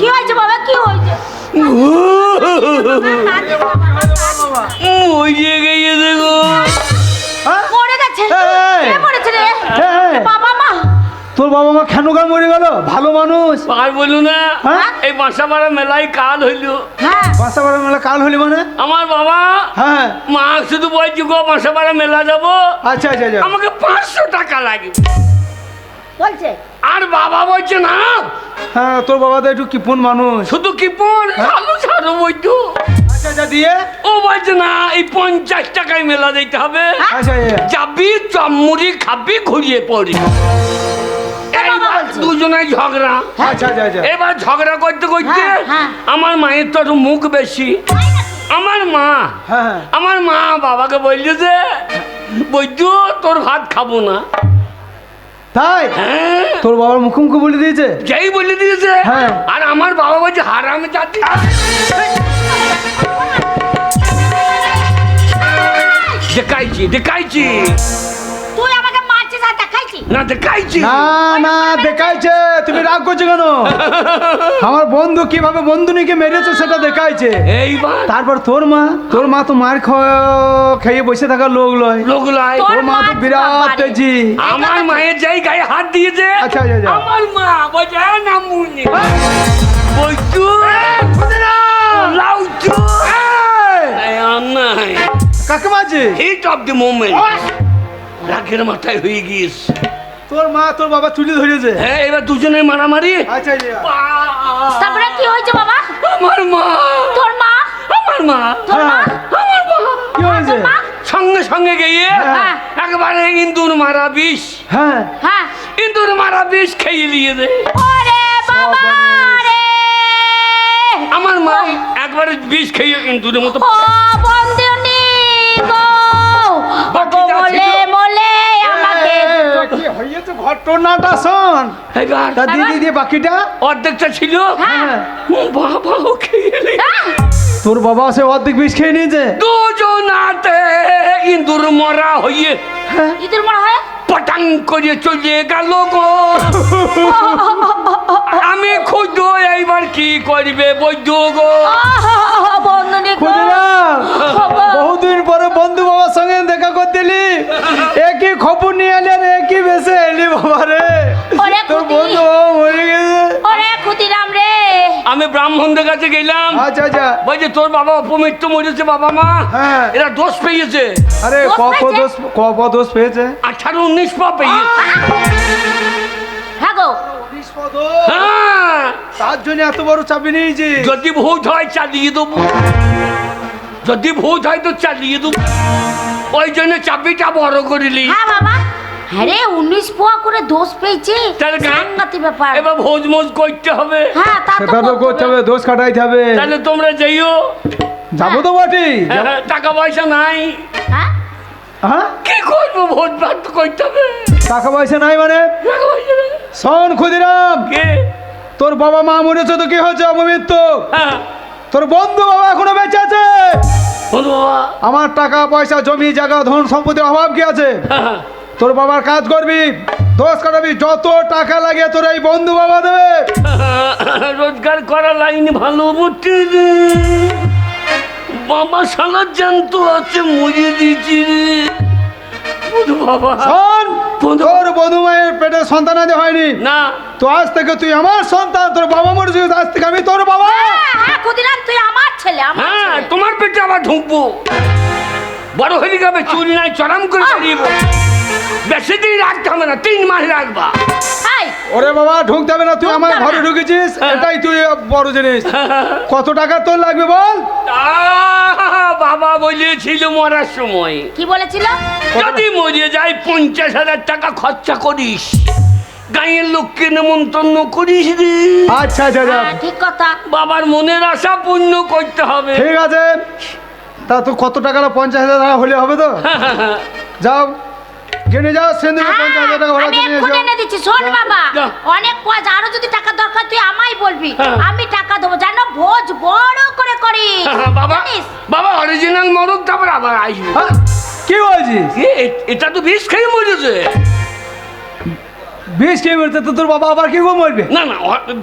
কি হয়েছে বাবা? কি হয়েছে? কাঁদিস না বাবা, মরিয়ে গিয়েছে গো। হ্যাঁ? মরে গেছে? এই। কে মরেছে রে? এই। বাবা মা? তোর বাবা মা কেন গান মরে গেল ভালো মানুষ আর বলু না, হ্যাঁ? এই বাসাপাড়া মেলায় কাল হইল। হ্যাঁ। বাসাবাড়ি মেলা কাল হলি মানে আমার বাবা হ্যাঁ মা শুধু বলছি গো বাসাপাড়া মেলা যাবো, আচ্ছা আচ্ছা আচ্ছা আমাকে 500 টাকা লাগবে। বলছে? আর বাবা বলছে না, হ্যাঁ তোর বাবা তো একটু কিপন মানুষ শুধু কি পর ভালো ছাড়ো বইতো। আচ্ছা আচ্ছা দিয়ে ও বলছে না, এই 50 টাকায় মেলা দিতে হবে, আচ্ছা আচ্ছা যাবি চমড়ি খাবি ঘুরিয়ে পড়ি। এইবার দুজনাই ঝগড়া। আচ্ছা আচ্ছা আচ্ছা এবার ঝগড়া করতে করতে হ্যাঁ, হ্যাঁ। আমার মায়ের তো একটু মুখ বেশি। আমার মা হ্যাঁ হ্যাঁ আমার মা বাবাকে বলছে যে বৈদ্য তোর ভাত খাবো না। তাই হ্যাঁ, তোর বাবার মুখোমুখি বলে দিয়েছে যেই বলে দিয়েছে। হ্যাঁ। আর আমার বাবা বলছে হারামে জাতি। দেখাইছি দেখাইছি তুই আমাকে মারছিস আর দেখাইছিস? না দেখাইছি না না দেখাইছে তুমি রাগ করছো কেন আমার বন্ধু কিভাবে বন্ধুনিকে মেরেছে সেটা দেখাইছে এইবার তারপর তোর মা তো মার খেয়ে বসে থাকার লোক লয় লোকলাই তোর তোর মা তো মা বিরাট বাবারে। তেজি আমার মায়ের যেই গায়ে হাত দিয়েছে, আচ্ছা, আচ্ছা, আচ্ছা। আমার মা বলছে না মুনি বৈদ্য লাউচু নাই কাকে মাঝে হিট অফ দ্য মোমেন্ট রাগের মাথায় হয়ে গিয়েছে। তোর মা তোর বাবা চুলি ধরেছে হ্যাঁ, এবার দুজনে মারামারি। আচ্ছা আচ্ছা তারপরে কি হয়েছে বাবা? আমার মা তোর মা? আমার মা তোর মা? হ্যাঁ। আমার মা কি হয়েছে মা? সঙ্গে সঙ্গে গিয়ে হ্যাঁ। একবারে ইন্দুর মারা বিষ, হ্যাঁ হ্যাঁ ইন্দুর মারা বিষ খেয়ে নিয়ে দে। ওরে বাবা রে আমার মা একবারে বিষ খেয়ে ইন্দুরের মতো ও বন্ধুনি গো বাকি যা মোলে ছিল। মোলে আমাকে কি হয়েছে ঘটনাটা শোন। এবার তা দিদি দিয়ে বাকিটা অর্ধেকটা ছিল, হ্যাঁ। বাবাও খেয়ে নিয়ে। হ্যাঁ? তোর বাবা সে অর্ধেক বিষ খেয়ে নিয়েছে। দুজনাতে ইন্দুর মরা হইয়ে ইঁদুর মরা হয় পটাং করে চলে গেল গো। আমি খুঁজ এইবার কি করবে বৈদ্য গো। বন্ধুনি গো খুদিরাম, বাবা। বহুদিন পরে বন্ধু বাবার সঙ্গে দেখা করতে এলি, একই খবর নিয়ে এলি আর একই বেসে এলি বাবা রে। ওরে তোর খুদি। বন্ধু বাবা মরে গেছে। ওরে ক্ষুদিরাম রে আমি ব্রাহ্মণদের কাছে গেলাম, আচ্ছা আচ্ছা। বলছে তোর বাবা অপমৃত্যু মরেছে বাবা মা, হ্যাঁ। এরা দোষ পেয়েছে, আরে দোষ পেয়েছে? কপ দোষ পেয়েছে? 18-19 পা পেয়েছে। হ্যাঁ গো হ্যাঁ, তার জন্য এত বড় চাবি নিয়েছি। যদি ভূত হয় চালিয়ে দেবো, যদি ভূত হয় তো চালিয়ে দেবো, ওই জন্য চাবিটা বড় করিলি। হ্যাঁ বাবা হ্যাঁ রে 19 পোয়া করে দোষ পেয়েছে তাহলে গান- সাংঘাতিক ব্যাপার এবার ভোজ মোজ করতে হবে। হ্যাঁ তা সেটা তো করতে হবে, দোষ কাটাইতে হবে। তাহলে তোমরা যাইও। যাবো তো বটি। টাকা পয়সা নাই, হ্যাঁ হ্যাঁ, কি করবো? ভোট ভাত তো করতে হবে। টাকা পয়সা নাই মানে? টাকা পয়সা নাই। শোন ক্ষুদিরাম, কে? তোর বাবা মা মরেছে তো কি হয়েছে? অপমৃত্যু। হ্যাঁ, তোর বন্ধু বাবা এখনো বেঁচে আছে। বলো বাবা। আমার টাকা পয়সা জমি জায়গা ধন সম্পত্তির অভাব কি আছে? হ্যাঁ, তোর বাবার কাজ করবি, দোষ কাটাবি, যত টাকা লাগে তোর এই বন্ধু বাবা দেবে। রোজগার করা লাইন ভালো বটে রে। বাবা সালাদ জানতো আছে মরিয়ে দিয়েছি রে। বলো বাবা। শোন, বন্ধু। তোর বন্ধু মায়ের পেটে সন্তান আদি হয়নি, না, তো আজ থেকে তুই আমার সন্তান। তোর বাবা মরেছে, আজ থেকে আমি তোর বাবা। হ্যাঁ ক্ষুদিরাম তুই আমার ছেলে আমার হ্যাঁ, ছেলে তোমার পেটে আবার ঢুকবো। বড় হয়ে যাবে, চুল নাই চরম করে বেরিয়ে বেশি দিন রাখতে হবে না, 3 মাস রাখবা। এই ওরে বাবা ঢুকতে হবে না, তুই আমার ঢুকতে হবে ঘরে না। ঢুকেছিস, হ্যাঁ। এটাই তুই বড় জিনিস। কত টাকা তোর লাগবে বল? বাবা বলেছিল মরার সময় কি বলেছিল যদি মরে যাই 50,000 টাকা খরচা করিস, গাঁয়ের লোককে নেমন্তন্ন করিস রে। আচ্ছা আচ্ছা আচ্ছা, হ্যাঁ ঠিক কথা বাবার মনের আশা পূর্ণ করতে হবে। ঠিক আছে। তা তো কত টাকা? 50,000 টাকা হলে হবে তো? যাও গেনে যাও, সেদিন হ্যাঁ, 50,000 টাকা ভাড়া আমি দিয়ে এক্ষুনি এসো। এনে দিচ্ছি শোন যা। বাবা যা। অনেক পয়সা আরো যদি টাকা দরকার তুই আমায় বলবি হ্যাঁ। আমি টাকা দেবো জানো ভোজ বড় করে করি বাবা জানিস? বাবা অরিজিনাল মরুক, তারপর আবার আসবে। হ্যাঁ, কি বলছিস? এটা তো বিষ খেয়ে মরেছে। বিষ খেয়ে মরতে তো তোর বাবা আবার কি গো মরবে? না না,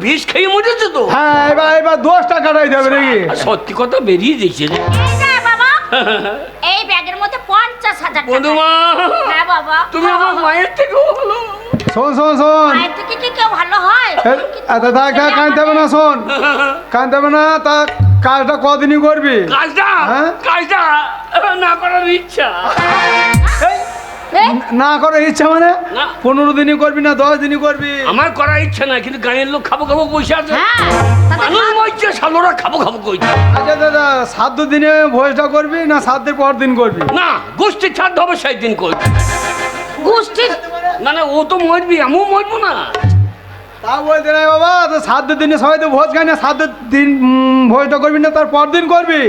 বিষ খেয়ে মরেছে তো। হ্যাঁ, এবার 10 টাকা কাটাইতে হবে নাকি? আর সত্যি কথা বেরিয়ে দিয়েছে রে। এই নে বাবা এই ব্যাগের মধ্যে 50,000 টাকা বন্ধুমা, হ্যাঁ বাবা তুমি আমার মায়ের থেকেও ভালো। শোন শোন শোন, মায়ের থেকে কি কেউ ভালো হয় কাঁদতে হবে না, শোন কাঁদতে হবে না। তা কাজটা কদিনই করবি? কাজটা হ্যাঁ? কাজটা না করার ইচ্ছা। এই, এই, না করার ইচ্ছা মানে? না। 15 দিনই করবি না 10 দিনই করবি? আমার করার ইচ্ছা নাই, কিন্তু গাঁয়ের লোক খাবো খাবো বসে আছে। হ্যাঁ তাতে মানুষ মরছে, শালোরা খাবো খাবো কইছে। আচ্ছা দাদা, 7 দিনে ভোজটা করবি না 7 দিন পর দিন করবি? না, গোষ্ঠীর ছাড় হবে সেই দিন করবি। গোষ্ঠীর না না, ও তো মরবি, আমিও মরবো না। তা বলতে নাই বাবা, তো 7 দিনে সবাই তো ভোজ খায় না, 7 দিন ভোজটা করবি না তার পর দিন করবি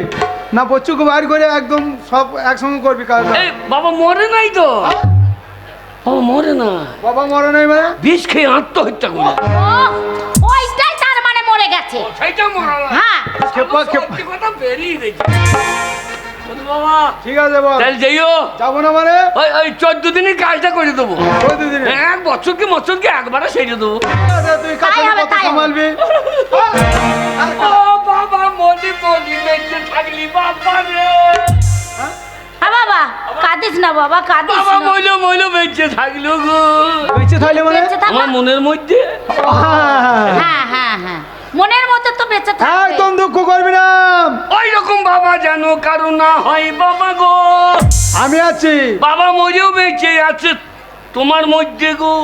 না? বচ্চুকে বাইর করে একদম সব একসঙ্গে করবি কাজটা? এই বাবা মরে নাই তো, বাবা মরে না, বাবা মরে নাই মানে? বিষ খেয়ে আত্মহত্যা করে। ওইটাই তার মানে মরে গেছে সেইটা মরা না। হ্যাঁ। সত্যি কথা বেরিয়ে গেছে। বন্ধু বাবা, ঠিক আছে বল। তাহলে যাইও। যাবো না মানে? ওই 14 দিনের কাজটা করে দেবো। 14 দিনে? এক বছরকে একবারে সেরে দেবো। ঠিক আছে, তুই কাজ তাই হবে, কত তাই হবে। সামালবি? ও বাবা, মনি বেঁচে থাকলি বাবা রে। হ্যাঁ বাবা কাঁদিস না বাবা কাঁদিস বাবা না মইলো বেঁচে থাকলো গো। বেঁচে থাকলে মানে? বেঁচে থাকো। আমার মনের মধ্যে হ্যাঁ, হ্যাঁ হ্যাঁ হ্যাঁ মনের মধ্যে তো বেঁচে থাকবে একদম দুঃখ করবি না। ওই রকম বাবা যেন কারো না হয় বাবা গো। আমি আছি। বাবা মরেও বেঁচে আছে তোমার মধ্যে গো।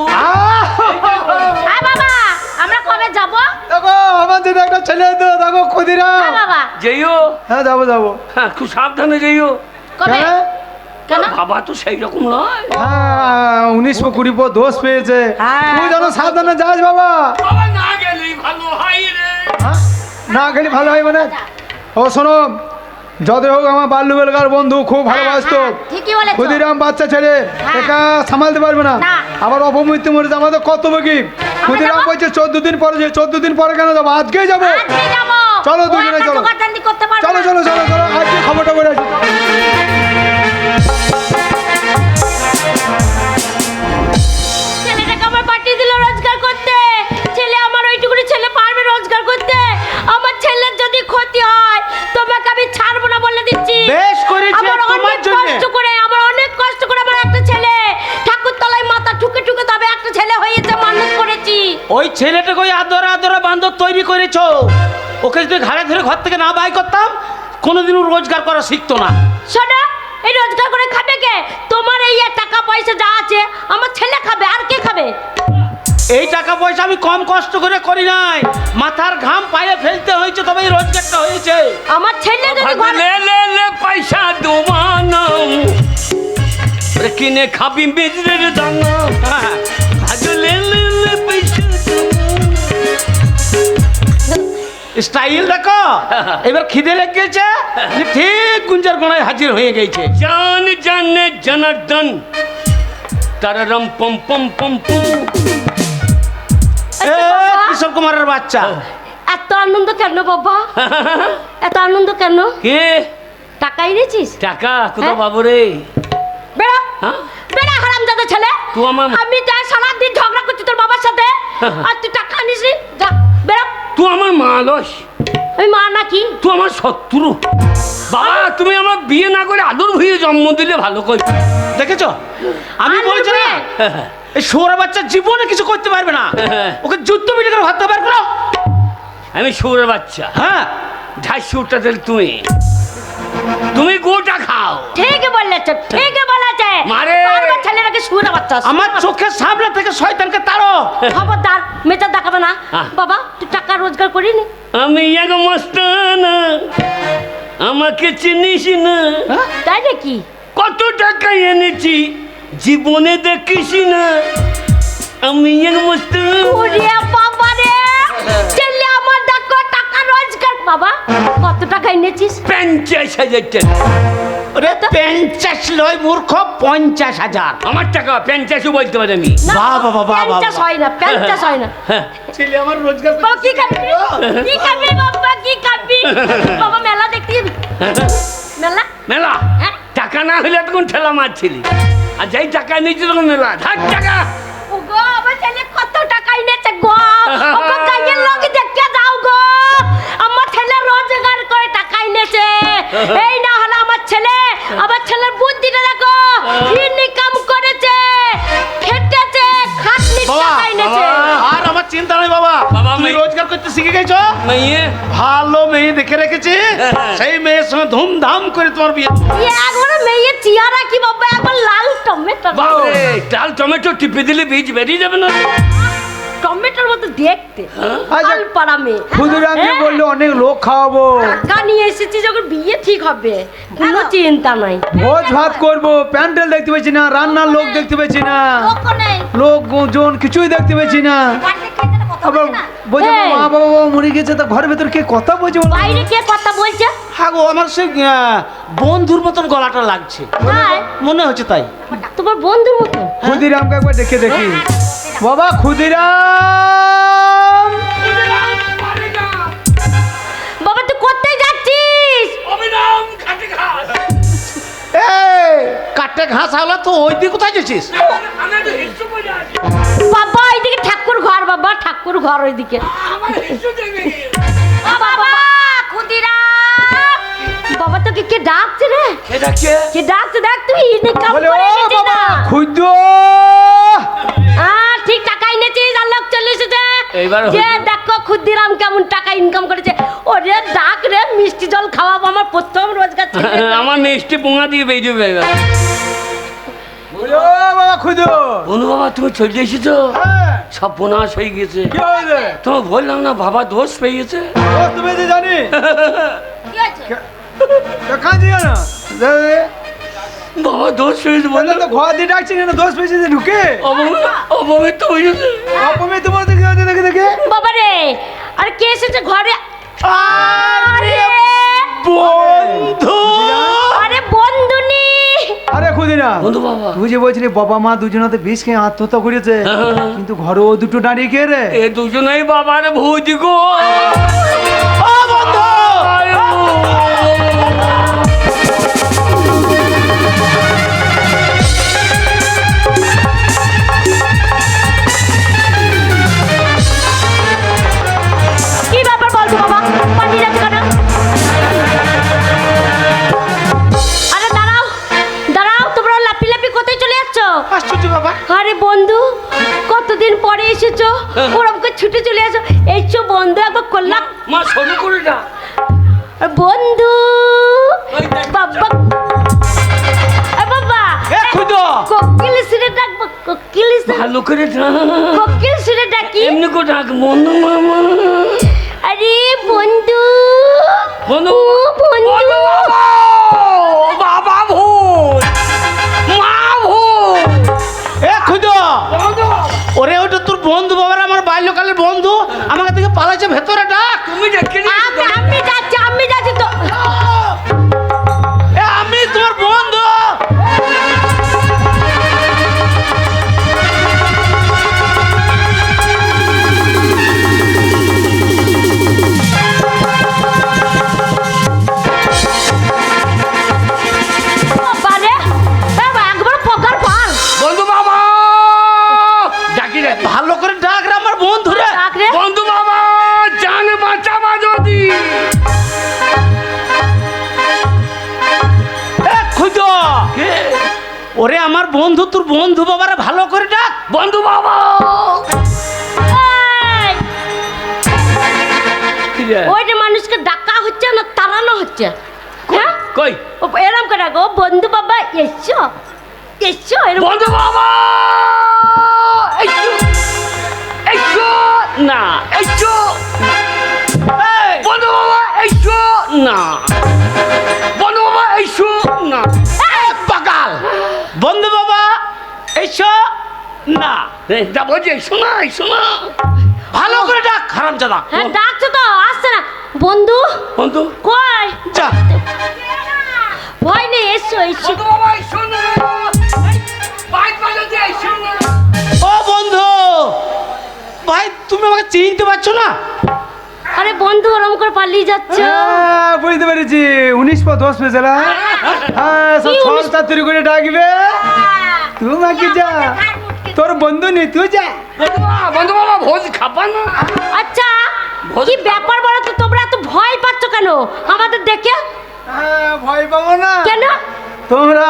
হ্যাঁ বাবা আমরা কবে যাব দেখো আমার জন্য একটা ছেলে তো, দেখো ক্ষুদিরাম। হ্যাঁ বাবা যেইও। হ্যাঁ যাবো যাবো। হ্যাঁ, খুব সাবধানে যেইও। কবে হ্যাঁ? কেন? বাবা তো সেই রকম নয়। হ্যাঁ 1920 পর দোষ পেয়েছে। হ্যাঁ। তুই যেন সাবধানে যাস বাবা। বাবা না গেলেই ভালো হয় রে। হ্যাঁ? না গেলে ভালো হয় মানে? ও শোনো, যত হোক আমার বাল্য বেলকার বন্ধু, খুব ভালোবাসতো। হ্যাঁ, ঠিকই বলেছো। ক্ষুদিরাম বাচ্চা ছেলে, হ্যাঁ। একা সামালতে পারবে না। না। আবার অপমৃত্যু মরেছে, আমাদের কর্তব্য কি? ক্ষুদিরাম যাবো? বলছে 14 দিন পরে, 14 দিন পরে কেন যাবো? আজকেই যাবো। আজকে যাবো। চলো, ও দুজনে একা চলো। জোগাড়জান্তি করতে পারবে চলো না। চলো চলো চলো, আজকে খবরটা করে আসি। ছেলেটাকে আমার পাঠিয়ে দিল রোজগার করতে। ছেলে আমার ওইটুকুনি ছেলে পারবে রোজগার করতে? আমার ছেলের যদি ক্ষতি হয় তোমাকে আমি ছাড়বো না বলে দিচ্ছি। বেশ করেছে আমার তোমার অনেক জন্য। কষ্ট করে, আমার অনেক কষ্ট করে আমার একটা ছেলে ঠাকুর তলায় মাথা ঠুকে ঠুকে তবে একটা ছেলে হয়েছে, মানুষ করেছি। ওই ছেলেটাকে ওই আদরে আদরে বান্ধব তৈরি করেছো। ওকে যদি ঘাড়ে ধরে ঘর থেকে না বাই করতাম, কোনোদিনও রোজগার করা শিখতো না। শোনো, এই রোজগার করে খাবে কে? তোমার এই টাকা পয়সা যা আছে আমার ছেলে খাবে, আর কে খাবে? এই টাকা পয়সা আমি কম কষ্ট করে করি নাই, মাথার ঘাম পায়ে ফেলতে হয়েছে, তবে এই রোজগারটা হয়েছে। আমার ছেলে যদি ঘরে লে লে লে পয়সা দোয়ানাম রে কিনে খাবি মেজরের দানা। হ্যাঁ। আজ লে লে লে পয়সা স্টাইল দেখো, এবার খিদে লেগে গেছে, ঠিক গুঞ্জার গোড়ায় হাজির হয়ে গেছে। জান জানে জনার্দন তারারম পম পম পম পম। এ, কিশোর কুমারের বাচ্চা। এত আনন্দ কেন বাবা? এত আনন্দ কেন? কে টাকা এনেছিস? টাকা কোথা হ্যাঁ? পাবো রে? বেরো, হ্যাঁ? বেরো হারামজাদা ছেলে। তুই আমার- আমি যা সারাদিন ঝগড়া করছি তোর বাবার সাথে, আর তুই টাকা আনিস নি? যা বেরো। তুই আমার মালস, আমি মা নাকি? তুই আমার শত্রু। বাবা তুমি আমার বিয়ে না করে আদর ভুয়ে জন্ম দিলে ভালো করে। দেখেছো, আমি আলু বলছি না, দিয়ে? এই সোরা বাচ্চা জীবনে কিছু করতে পারবে না। ওকে যুদ্ধ মিটে করে ভাবতে পারবে না। আমি সুরের বাচ্চা, হ্যাঁ, ঢাই সুরটা দিলে তুমি গোটা খাও। ঠিকই বলেছে, ঠিকই বলেছে। মারে। বারবার ছেলেটাকে শুয়ে বাচ্চা। আমার চোখের সামনে থেকে শয়তানকে তাড়ো। খবরদার মেয়েটা দেখাবে না। হ্যাঁ। বাবা তুই টাকা রোজগার করিনি? আমি এক মস্তানা, আমাকে চিনিস না? তাই নাকি? কত টাকা এনেছি জীবনে দেখিস না? আমি এক মস্তানা। ওরে বাবা রে, ছেলে আমার দেখো টাকা রোজগার। বাবা কত টাকা এনেছিস? 50,000 টাকা। ওরে 50 লয় মূর্খ, 50,000। আমার টাকা 50 বলতে পারি আমি। না, বাহ, বাহ, বাহ, বাহ, বাহ। 50 হয় না, 50 হয় না। ছেলে আমার রোজগার বাবা কি খাবি? কি খাবি বাবা, কি খাবি? বাবা মেলা দেখতে যাবি? মেলা? মেলা হ্যাঁ। টাকা না হলে তখন ঠেলা মারছিলি, আর যেই টাকা নিয়েছি তখন মেলা ধার টাকা। ওগো আমার ছেলে কত টাকা এনেছে গো। ওগো কাইয়ের লোক দেখতে যাও গো। আমার ছেলে রোজগার করে টাকা এনেছে। এই না হলো আমার ছেলে, আমার ছেলের বুদ্ধিটা দেখো, ইনকাম করেছে, খেটেছে, খাটনি বাবা, টাকা এনেছে। আর আমার চিন্তা নাই বাবা। বাবা, তুমি আমি- রোজগার করতে শিখে গেছো। মেয়ে ভালো মেয়ে দেখে রেখেছি, সেই মেয়ের সঙ্গে ধুমধাম করে তোমার বিয়ে। একবার মেয়ে চেহারা কি বাবা, একবার লাল টমেটো। বাবরে ডাল টমেটো টিপে দিলে বীজ বেরিয়ে যাবে না? টমেটোর মতো দেখতে, আচ্ছা, লাল পাড়া মেয়ে। ক্ষুদিরামকে হ্যাঁ। বললো অনেক লোক খাওয়াবো, টাকা নিয়ে এসেছি, যখন বিয়ে ঠিক হবে কোনো চিন্তা নাই। ভোজ ভাত করবো, প্যান্ডেল দেখতে পাচ্ছি না, রান্নার লোক দেখতে পাচ্ছি না, লোকও নেই। লোকজন কিছুই দেখতে পাচ্ছি না। আবার বলছে এই। মা বাবা মরে গেছে, তা ঘরের ভেতর কে কথা বলছে বলো? বাইরে কে কথা বলছে? হ্যাঁ গো, আমার সেই বন্ধুর মতন গলাটা লাগছে, হ্যাঁ, মনে হচ্ছে তাই। তোমার বন্ধুর মতো। ক্ষুদিরামকে একবার দেখে দেখি। বাবা ক্ষুদিরাম, বাবা তুই কোথায় যাচ্ছিস? অবিরাম খাটে ঘাস। এই কাটে ঘাস হলো তো, ওই দিকে কোথায় যাচ্ছিস? আমি তো হিসু বলে আছি। বাবা ওইদিকে ঠাকুর ঘর, বাবা ঠাকুর ঘর ওইদিকে। আমার হিসু দেখে বাবা ক্ষুদিরাম, বাবা তোকে কে ডাকছে রে? এটা কে? কে ডাকছে দেখ, তুই ইনকাম বলে করে ও এনেছিস বাবা না? ক্ষুদ্র, ঠিক টাকা এনেছিস, আর লোক চলে এসেছে। এইবার যে হলো। দেখো ক্ষুদিরাম কেমন টাকা ইনকাম করেছে। ওরে ডাক রে, মিষ্টি জল খাওয়াবো, আমার প্রথম রোজগার ছেলে। আমার মিষ্টি পোঙা দিয়ে বেরিয়ে যাবে। বলে ও বাবা ক্ষুদ্র, বন্ধু বাবা তুমি চলে এসেছো, হ্যাঁ, সব বোনাস হয়ে গেছে। কি হয়েছে? তোমার বললাম না বাবা দোষ পেয়ে গেছে। ও তুমি যে জানি কি হয়েছে? কাঁদছি কেন? বাবা দোষ হয়েছে বললে তো ঘর দিয়ে ডাকছি কেন? দোষ পেয়েছে যে ঢুকে অভাবে তো হয়েছে। অপমে তোমার দেখে দেখে দেখে বাবা রে, আর কে এসেছে ঘরে? আরে বন্ধু আরে বন্ধুনি, আরে খুদিনা বন্ধু বাবা তুই যে বলছিলি বাবা মা দুজনাতে বিষ খেয়ে আত্মহত্যা করেছে, কিন্তু ঘরে ও দুটো দাঁড়িয়ে কে রে? এ দুজনেই বাবার ভূত গো। ও বন্ধু আয় ভূত। কি ব্যাপার বলতো বাবা, পাঠিয়ে যাচ্ছে কেন? আরে দাঁড়াও দাঁড়াও, তোমরা লাপি লাপি কোথায় চলে যাচ্ছ? আশ্চর্য বাবা। আরে বন্ধু, কতদিন পরে এসেছো, ওরমকে ছুটে চলে আসো। এইসো বন্ধু, একবার করলাম মা শুরু করে না। বন্ধু বাবা। এ বাবা, এ খুদো কোকিল সিরে ডাকবো, কোকিল সিরে, ভালো করে ডাক। কোকিল সিরে ডাকি। এমনি করে ডাক বন্ধু মামা। আরে বন্ধু, বন্ধু ও বন্ধু, বন্ধু বাবা। বাবা ভূত, মা ভূত। এ খুদো বন্ধু ওরে ওটা তোর বন্ধু বাবার, আমার বাল্যকালের বন্ধু, আমাকে থেকে পালাইছে, ভেতরে ডাক। তুমি দেখে আমি যাচ্ছি তো। এ আমি তোমার বন্ধু। বাবারে, একবার পকার পাল বন্ধু বাবা ডাকি ডাকি। ভালো করে ডাক রে আমার বন্ধু রে। ডাক রে। বন্ধু বাবা জান বাঁচাবা যদি। এ খুদো ওরে আমার বন্ধু, তোর বন্ধু বাবারে ভালো করে ডাক। বন্ধু বাবা এই, ওই যে মানুষকে ডাকা হচ্ছে না তাড়ানো হচ্ছে? হ্যাঁ, কই ও এরম করে ডাকো, বন্ধু বাবা এসো এসো, এরম। বন্ধু বাবা এইছো এইছো না এইছো। এই, বন্ধু বাবা এইছো না। বন্ধু বাবা এইছো না। পাকাল বন্ধু বাবা এসো না, যা বলছি এইছো না এইছো না। ভালো করে ডাক হারামজাদা। হ্যাঁ ডাকছো তো, আসছে না। বন্ধু বন্ধু কই? যা ভয় নেই, এসো এসো। বন্ধু বাবা এইছো না। বাইক বাজাতে এইছো না। ও বন্ধু ভাই, তুমি আমাকে চিনতে পারছো না? আরে বন্ধু ওরম করে পালিয়ে যাচ্ছ। হ্যাঁ, বুঝতে পেরেছি 19 পর 10 পেয়েছে না? হ্যাঁ, সব কি 19? ছল চাতুরি করে ডাকবে। তুই মাকে যা, তোর বন্ধু নেই, তুই যা। বন্ধু বাবা ভোজ খাবা না। আচ্ছা, ভোজ কি ব্যাপার বলো তো, তোমরা এত ভয় পাচ্ছ কেন আমাদের দেখে? হ্যাঁ, ভয় পাবো না। কেন? তোমরা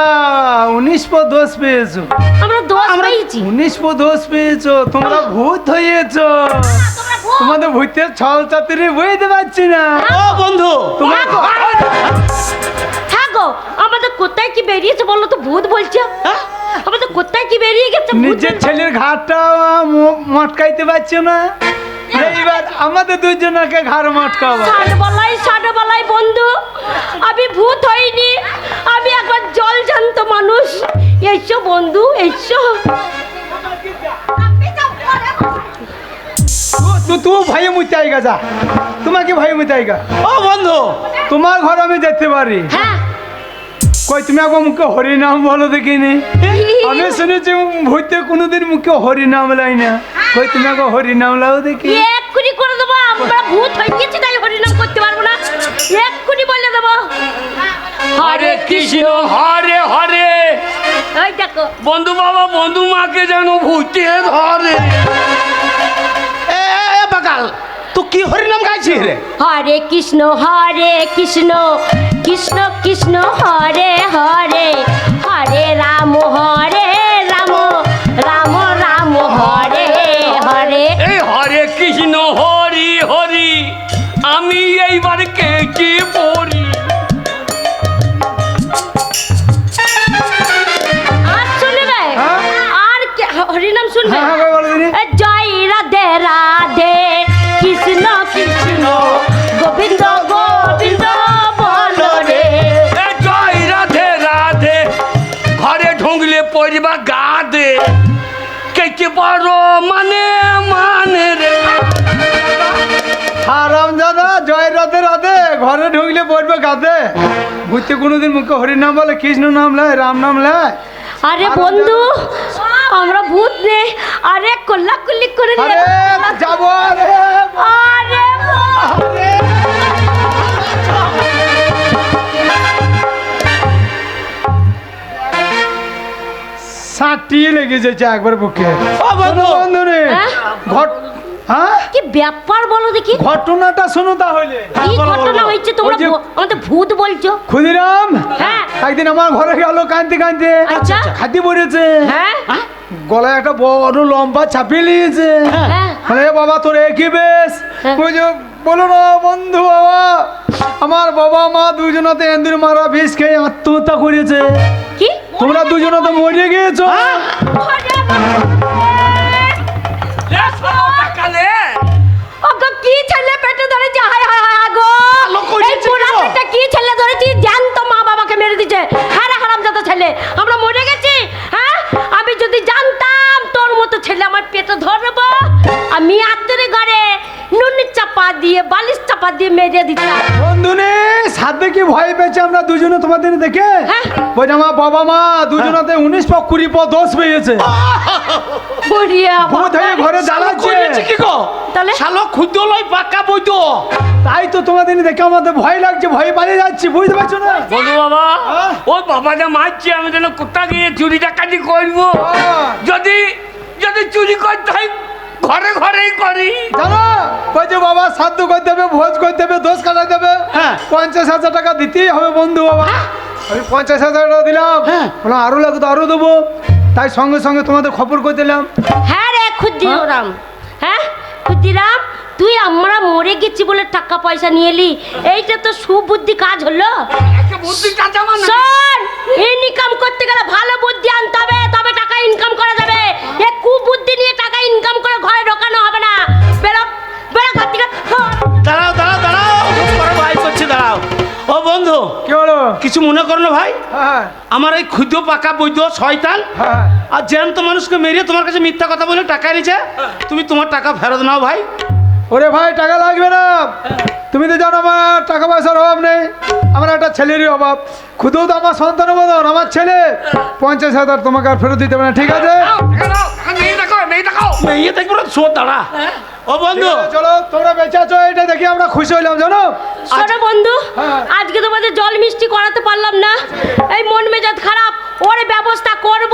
19 পর 10 পেয়েছো। আমরা দোষ পেয়েছি। 19 পর 10 পেয়েছো, তোমরা ভূত হয়েছো। তোমাদের ভূতের ছল চাতুরি বুঝতে পারছি না। ও বন্ধু তোমার হ্যাঁ গো, আমাদের কোথায় কি বেরিয়েছে বলো তো? ভূত বলছে। হ্যাঁ? আমাদের কোথায় কি বেরিয়ে গেছে? ভূত নিজের বলছে। ছেলের ঘাটটা মটকাইতে পারছো না, এইবার আমাদের দুজনকে ঘাড় মটকাবো। ষাটবেলায় বন্ধু, আমি ভূত হইনি, আমি একবার জল জানত মানুষ। এসো বন্ধু এসো। তুই ভয়ে মুতে আইগা, যা তোমাকে ভয়ে মুতে আইগা। ও বন্ধু তোমার ঘর আমি যেতে পারি। হ্যাঁ, কই তুমি একবার মুখে হরি নাম বলো দেখিনি? আমি শুনেছি ভূতে কোনোদিন মুখে হরি নাম লাই না। কই তুমি একবার হরি নাম লাও দেখি। এক্ষুনি করে দেবো। আমরা ভূত হয়ে গেছি, তাই হরিনাম করতে পারবো না। এক্ষুনি বলে দেবো। হরে কৃষ্ণ হরে হরে। ওই দেখো, বন্ধু বাবা বন্ধু মাকে যেন ভূতে ধরে। এ পাকাল তুই কি হরিনাম গাইছিস রে? হরে কৃষ্ণ কৃষ্ণ কৃষ্ণ হরে হরে, হরে রাম রাম রাম হরে হরে। এই হরে কৃষ্ণ হরি হরি, আমি এইবার কেটে পড়ি। আর শুনবে? হ্যাঁ? আর হরিনাম শুনবে? হ্যাঁ, কই বলো দিনি। এ জয় রাধে রাধে, কৃষ্ণ কৃষ্ণ গোবিন্দ গোবিন্দ বলো রে। এ জয় রাধে রাধে করিবা গা দে কেটে পারো মানে মানে রে হারাম দাদা জয় রাধে রাধে ঘরে ঢুকলে পড়বে গাতে ঘুরতে কোনোদিন মুখে হরির নাম বলে কৃষ্ণ নাম লাই রাম নাম লাই আরে বন্ধু আমরা ভূত নেই আরে কল্লাকুল্লি করে আরে যাবো আরে আরে আরে সাটিয়ে লেগে যাচ্ছে একবার বুকে ও বন্ধু বন্ধু রে হ্যাঁ? ঘট হ্যাঁ কি ব্যাপার বলো দেখি ঘটনাটা শোনো তাহলে কি ঘটনা হয়েছে তোমরা ওই যে- আমাদের ভূত বলছো ক্ষুদিরাম হ্যাঁ। একদিন আমার ঘরে গেল কাঁদতে কাঁদতে আচ্ছা। খাতি পড়েছে হ্যাঁ গলায় একটা বড় লম্বা চাপিয়ে নিয়েছে হ্যাঁ আরে বাবা তোর একই বেশ হ্যাঁ। ওই যে বলো না বন্ধু বাবা আমার বাবা মা দুজনাতে এন্দুর মারা বিষ খেয়ে আত্মহত্যা করেছে কি তোমরা দুজনে তো মরে গিয়েছো লে শোনো টাকা লে ওগো কি ছেলে পেটে ধরেছে হায় হায় হায় গো আলো কই এই দিচ্ছে পোড়া গো? পেটে কি ছেলে ধরেছি জ্যান্ত মা বাবাকে মেরে দিছে হারা হারামজাদা ছেলে আমরা মরে গেছি হ্যাঁ আমি যদি জানতাম তোর মতো ছেলে আমার পেটে ধরবো আমি আত্মরে ঘরে নুন চাপা দিয়ে বালিশ চাপা দিয়ে মেরে দিতাম বন্ধু নে সাথে কি ভয় পেয়েছে আমরা দুজনে তোমাদের দেখে হ্যাঁ। বলছে আমার বাবা মা দুজনাতে 19 পক 20 পক 10 পেয়েছে বড়িয়া ভূত হয়ে ঘরে জ্বালাচ্ছে কইছে কি গো তাহলে? শালো খুদ্দ লই পাকা বইতো তাই তো তোমাদের দেখে আমাদের ভয় লাগছে ভয় পালিয়ে যাচ্ছি বুঝতে পারছো না বন্ধু বাবা হ্যাঁ? ওই বাবাটা মারছে আমি যেন কোথা গিয়ে চুরি ডাকাতি করবো হ্যাঁ। যদি যদি চুরি করতে হয় ঘরে ঘরেই করি জানো বলছে বাবা সাধ্য করতে হবে ভোজ করতে হবে দোষ কাটাতে হবে হ্যাঁ। 50,000 টাকা দিতেই হবে বন্ধু বাবা আমি 50,000 টাকা দিলাম হ্যাঁ। বললাম আরো লাগতো আরো দেবো তাই সঙ্গে সঙ্গে তোমাদের খবর করে দিলাম হ্যাঁ রে ক্ষুদিরাম হ্যাঁ ক্ষুদিরাম তুই আমরা মরে গেছি বলে টাকা পয়সা নিয়ে এলি এইটা তো সুবুদ্ধি কাজ হলো একটা বুদ্ধি চাচা আমার শোন ইনকাম করতে গেলে ভালো বুদ্ধি আনতে হবে তবে টাকা ইনকাম করা যাবে এ কুবুদ্ধি নিয়ে টাকা ইনকাম করে ঘরে ঢোকানো হবে না বেরো বেরো ঘর থেকে দাঁড়াও দাঁড়াও দাঁড়াও পরে ভাই করছি দাঁড়াও ও বন্ধু কি হলো কিছু মনে করো না ভাই হ্যাঁ আমার এই ক্ষুদ্র পাকা বৈদ্য শয়তান হ্যাঁ আর জ্যান্ত মানুষকে মেরিয়ে তোমার কাছে মিথ্যা কথা বলে টাকা নিছে তুমি তোমার টাকা ফেরত নাও ভাই ওরে ভাই টাকা লাগবে না তুমি তো জানো আমার টাকা পয়সার অভাব নেই আমার একটা ছেলেরই অভাব খুদেও তো আমার সন্তান বদন আমার ছেলে 50,000 তোমাকে আর ফেরত দিতে হবে না ঠিক আছে মেয়ে দেখো মেয়ে দেখো মেয়ে দেখবো না শো দাঁড়া ও বন্ধু ঠিক আছে, চলো তোমরা বেঁচে আছো এটা দেখে আমরা খুশি হইলাম জানো শোনো বন্ধু হ্যাঁ। আজকে তোমাদের জল মিষ্টি করাতে পারলাম না এই মন মেজাজ খারাপ ওর ব্যবস্থা করব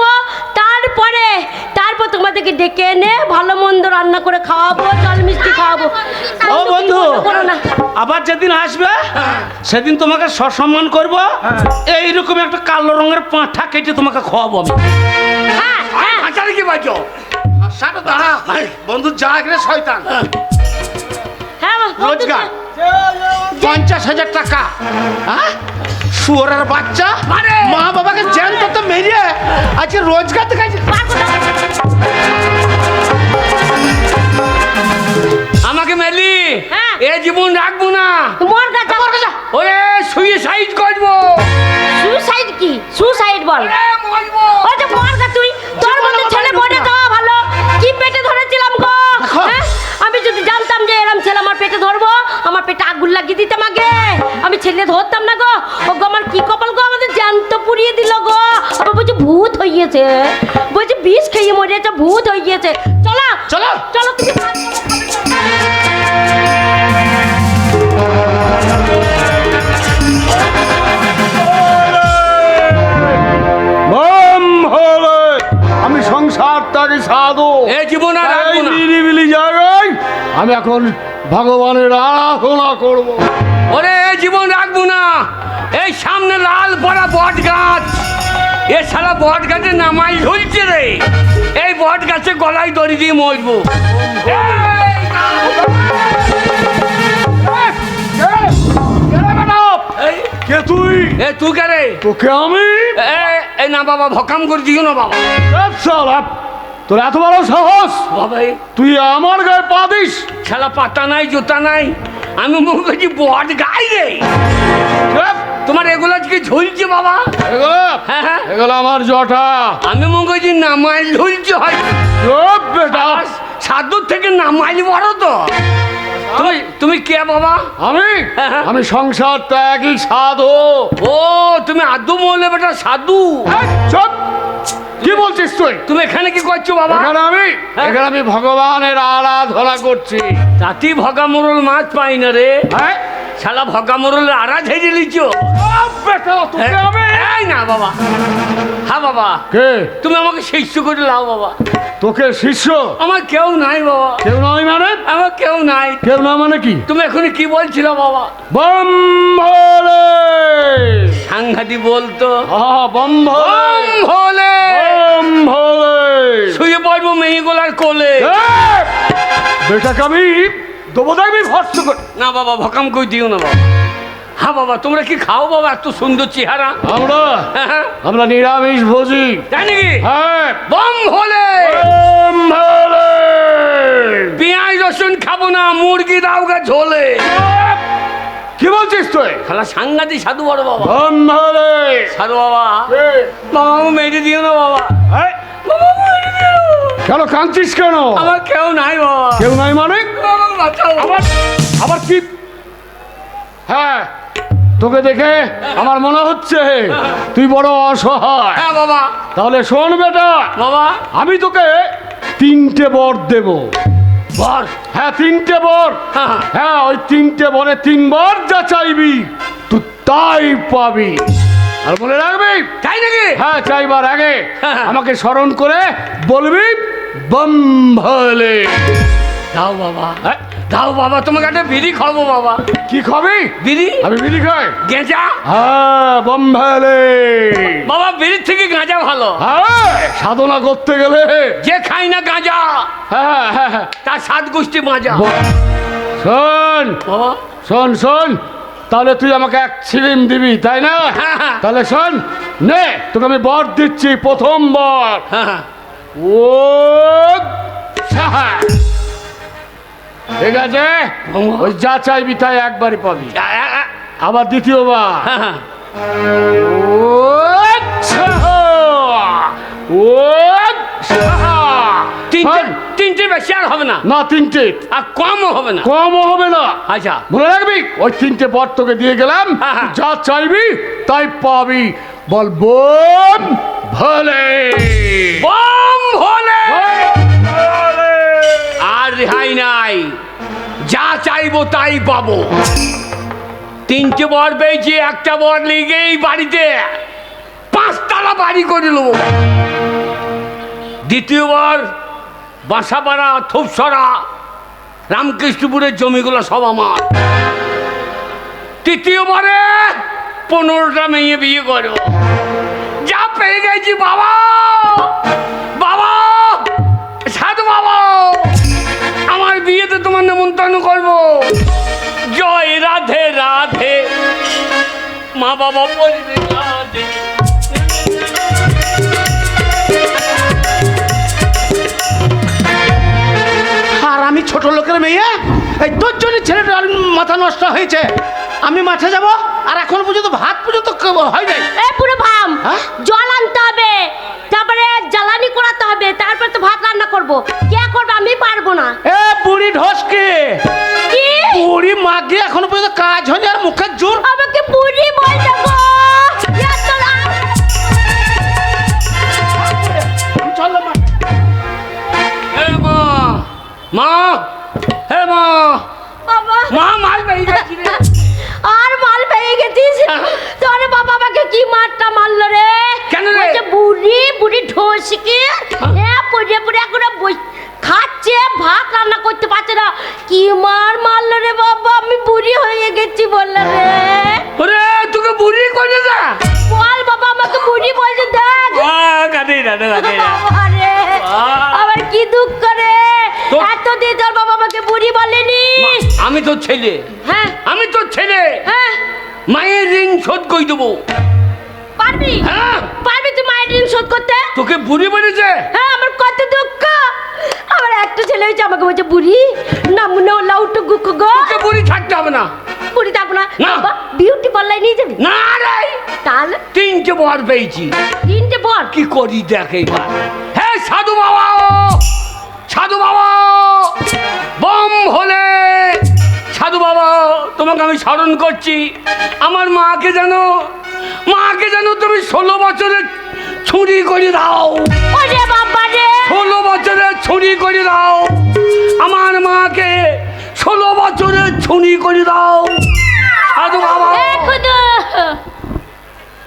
তারপর তোমাদেরকে ডেকে এনে ভালো মন্দ রান্না করে খাওয়াবো জল মিষ্টি খাওয়াবো ও বন্ধু করো না আবার যেদিন আসবে সেদিন তোমাকে সসম্মান করবো এইরকম একটা কালো রঙের পাঁঠা কেটে তোমাকে খাওয়াবো আমি হ্যাঁ হ্যাঁ আচারে কি বাজো সাটো দাঁড়া বন্ধু যা এখানে শয়তান হ্যাঁ বন্ধু, রোজগার 50,000 টাকা হ্যাঁ শুয়োরের বাচ্চা আরে! মা বাবাকে জ্যান্ত তো মেরিয়ে আজকে রোজগার দেখাইছে আমাকে মেলি হ্যাঁ। এ জীবন রাখবো না মর গাছা মর গাছা ওরে সুইসাইড করবো সুসাইড কি সুসাইড বল এ, মরবো ওই যে মর গা তুই তোর মতো ছেলে মরে যাওয়া ভালো কি পেটে ধরেছিলাম গো দেখো। হ্যাঁ? আমি যদি জানতাম যে এরম ছেলে আমার পেটে ধরবো আমার পেটে আগুন লাগিয়ে দিতাম আগে আমি ছেলে ধরতাম না গো ও গো আমার কি কপাল গো আমাদের জ্যান্ত পুড়িয়ে দিল গো আবার বলছে ভূত হইয়েছে বলছে বিষ খেয়ে মরেছে ভূত হয়ে গিয়েছে চলো চলো চলো তুমি ভাত করো, আমি সংসার তাকে সাধু এ জীবন আর এই রাখবো না নিরিবিলি জায়গায় আমি এখন ভগবানের আরাধনা করব ওরে এ জীবন রাখবো না এই সামনে লাল পড়া বট গাছ এ সারা বট গাছে নামাই ঝুলছে রে এই বট গাছে গলায় দড়ি দিয়ে মরবো এই এই, কে তুই এ তুই কে রে তোকে আমি এই না বাবা ভকাম করে দিও না বাবা শালা, তোর এত বড় সাহস বাবা এই তুই আমার গায়ে পা দিস খেলা পাতা নাই জুতা নাই আমি মনে করছি বট গাই রে তোমার এগুলো কি ঝুলছে বাবা? এগুলো হ্যাঁ, হ্যাঁ। এগুলো আমার জটা। আমি মনে করছি নামাইল ঝুলছে হয়। চুপ বেটা। সাধুর থেকে নামাইল বড় তো। তুমি কে বাবা? আমি হ্যাঁ, হ্যাঁ। আমি সংসার ত্যাগী সাধু। ও তুমি আদু মহলে বেটা সাধু। এই, চুপ। কি বলছিস তুই? তুমি এখানে কি করছো বাবা? এখানে আমি ভগবানের আরাধনা করছি। তাতি ভগা মোরল মাছ পাই না রে। হ্যাঁ? শালা ভগা মোরল আড়া ঝেড়ে লিচো। চুপ বেটা, তোকে আমি- এই না বাবা। হ্যাঁ বাবা, কে? তুমি আমাকে শিষ্য করে লাও বাবা। তোকে শিষ্য? আমার কেউ নাই বাবা। কেউ নয় মানে? আমার কেউ নাই। কেউ না মানে কি? তুমি এখনই কি বলছিল বাবা? বম ভোলে। সাংঘাতি বলতো বম ভোলে। বম ভোলে। বম ভোলে। শুয়ে পড়বো মেয়েগুলার কোলে। এই, বেটাকে আমি দেবো দেখবি ভর্ত করে। না বাবা, ভকাম কই দিও না বাবা। হ্যাঁ বাবা, তোমরা কি খাও বাবা? এত সুন্দর চেহারা। আমরা হ্যাঁ, আমরা নিরামিষ ভোজি। তাই নাকি? হ্যাঁ। বম ভোলে। বম ভোলে। পেঁয়াজ রসুন খাবো না, মুরগি দাও গা ঝোলে। কি বলছিস তুই? খালা সাংঘাতিক সাধু বড় বাবা। বম ভোলে। সাধু বাবা, এই, বাবা আমাকে মেরে দিও না বাবা। এই, বাবা আমাকে মেরে দিও না। কেন কাঁদছিস কেন? আমার কেউ নাই বাবা। কেউ নাই মানে? বাবা বাঁচাও। আবার আবার কি? হ্যাঁ, তোকে দেখে আমার মনে হচ্ছে তুই বড় অসহায়। হ্যাঁ বাবা। তাহলে শোন বেটা, বাবা আমি তোকে 3টে বর দেব। বর। হ্যাঁ, 3টে বর। হ্যাঁ। হ্যাঁ, ওই 3টে বরে 3 বার যা চাইবি তুই তাই পাবি। আর মনে রাখবি, তাই নাকি? হ্যাঁ, চাইবার আগে হ্যাঁ। আমাকে স্মরণ করে বলবি বম ভোলে। দাও বাবা, দাও বাবা, তোমাকে একটা বিড়ি খাবো বাবা। কি খাবি? বিড়ি? আমি বিড়ি খাই। গেঁজা? হ্যাঁ, বম ভোলে। বাবা বিড়ির থেকে গাঁজা ভালো। হ্যাঁ, সাধনা করতে গেলে যে খাই না গাঁজা হ্যাঁ হ্যাঁ হ্যাঁ। তার 7 গোষ্ঠী মাজা। শোন বাবা শোন শোন, তাহলে তুই আমাকে 1 ছিলিম দিবি তাই না? হ্যাঁ, হ্যাঁ। তাহলে শোন, নে তোকে আমি বর দিচ্ছি। প্রথম বর হ্যাঁ, ও সাহা। ঠিক আছে, ওই যা চাইবি তাই একবারই পাবি। আবার দ্বিতীয়বার হ্যাঁ। ও সাহা। ও সাহা। তিনটে বেশি আর হবে না, না 3টে, আর কমও হবে না। কমও হবে না। আচ্ছা মনে রাখবি, ওই 3টে বর তোকে দিয়ে গেলাম। হ্যাঁ, হ্যাঁ। যা চাইবি তাই পাবি। বল বম ভোলে। বম ভোলে। আর রেহাই নাই, যা চাইবো তাই পাবো। 3টে বর পেয়েছি, একটা বর লেগেই বাড়িতে 5 তলা বাড়ি করে নেবো। দ্বিতীয়বার বাসাপাড়া, থুপসরা, রামকৃষ্ণপুরের জমিগুলো সব আমার। তৃতীয়বারে 15টা মেয়ে বিয়ে করো। যা পেয়ে গেছি বাবা। বাবা সাধু বাবা, আমার বিয়েতে তোমার নেমন্তন্ন করবো। জয় রাধে রাধে, মা বাবা বলবে রাধে। আর আমি ছোট লোকের মেয়ে, এই 2 জনের ছেলেটার মাথা নষ্ট হয়েছে। আমি মাঠে যাব, আর এখন পর্যন্ত ভাত পর্যন্ত হয় নাই। এ পুরো ভাম, হ্যাঁ? জল আনতে হবে, তারপরে জ্বালানি করাতে হবে, তারপর তো ভাত রান্না করব। কে করবে? আমি পারবো না। এ বুড়ি ঢসকে, কি? বুড়ি মাগে এখনো পর্যন্ত কাজ হয়নি, আর মুখের জোর। আমাকে বুড়ি বলতে গো। এত রাত। চলো মা। হে মা, মা, হে মা, বাবা মা মাল পেয়ে গেছি রে। আর মাল পেয়ে গেছিস? তোর বাবা আমাকে কি মারটা মারলো রে? কেন রে? বলছে বুড়ি বুড়ি ঢোসকে পড়ে পড়ে করে খাচ্ছে, ভাত রান্না করতে পারছে না। কি মারলো রে বাবা, আমি বুড়ি হয়ে গেছি বললো রে। ওরে তোকে বুড়ি করে যা। বল বাবা, আমাকে বুড়ি বলছে দেখ। কাঁদে না, কাঁদে না। বাবা রে, আমার কি দুঃখ রে। তোর- এতদিন তোর বাবা আমাকে বুড়ি বলেনি। আমি তোর ছেলে, হ্যাঁ আমি তোর ছেলে। হ্যাঁ, মায়ের ঋণ শোধ করে দেবো। পারবি? হ্যাঁ, পারবি তুই মায়ের ঋণ শোধ করতে? তোকে বুড়ি বলেছে। হ্যাঁ, আমার কত দুঃখ। আমার একটা ছেলে হয়েছে, আমাকে বলছে বুড়ি নামুনে লাউটু গুকু গো। তোকে বুড়ি থাকতে হবে না, পুরি যাবো না না। বাবা বিউটি পার্লার নিয়ে যাবি না রে, তাহলে 3টে বর পেয়েছি। 3টে বর কি করি দেখ এইবার। হ্যাঁ সাধু বাবা, সাধু বাবা, বম হলে সাধু বাবা, তোমাকে আমি স্মরণ করছি। আমার মাকে যেন তুমি 16 বছরের ছুরি করে দাও, ওরে বাবা রে 16 বছরের ছুরি করে দাও। আমার মাকে 16 বছরের ছুরি করে দাও সাধু বাবা। এ খুদু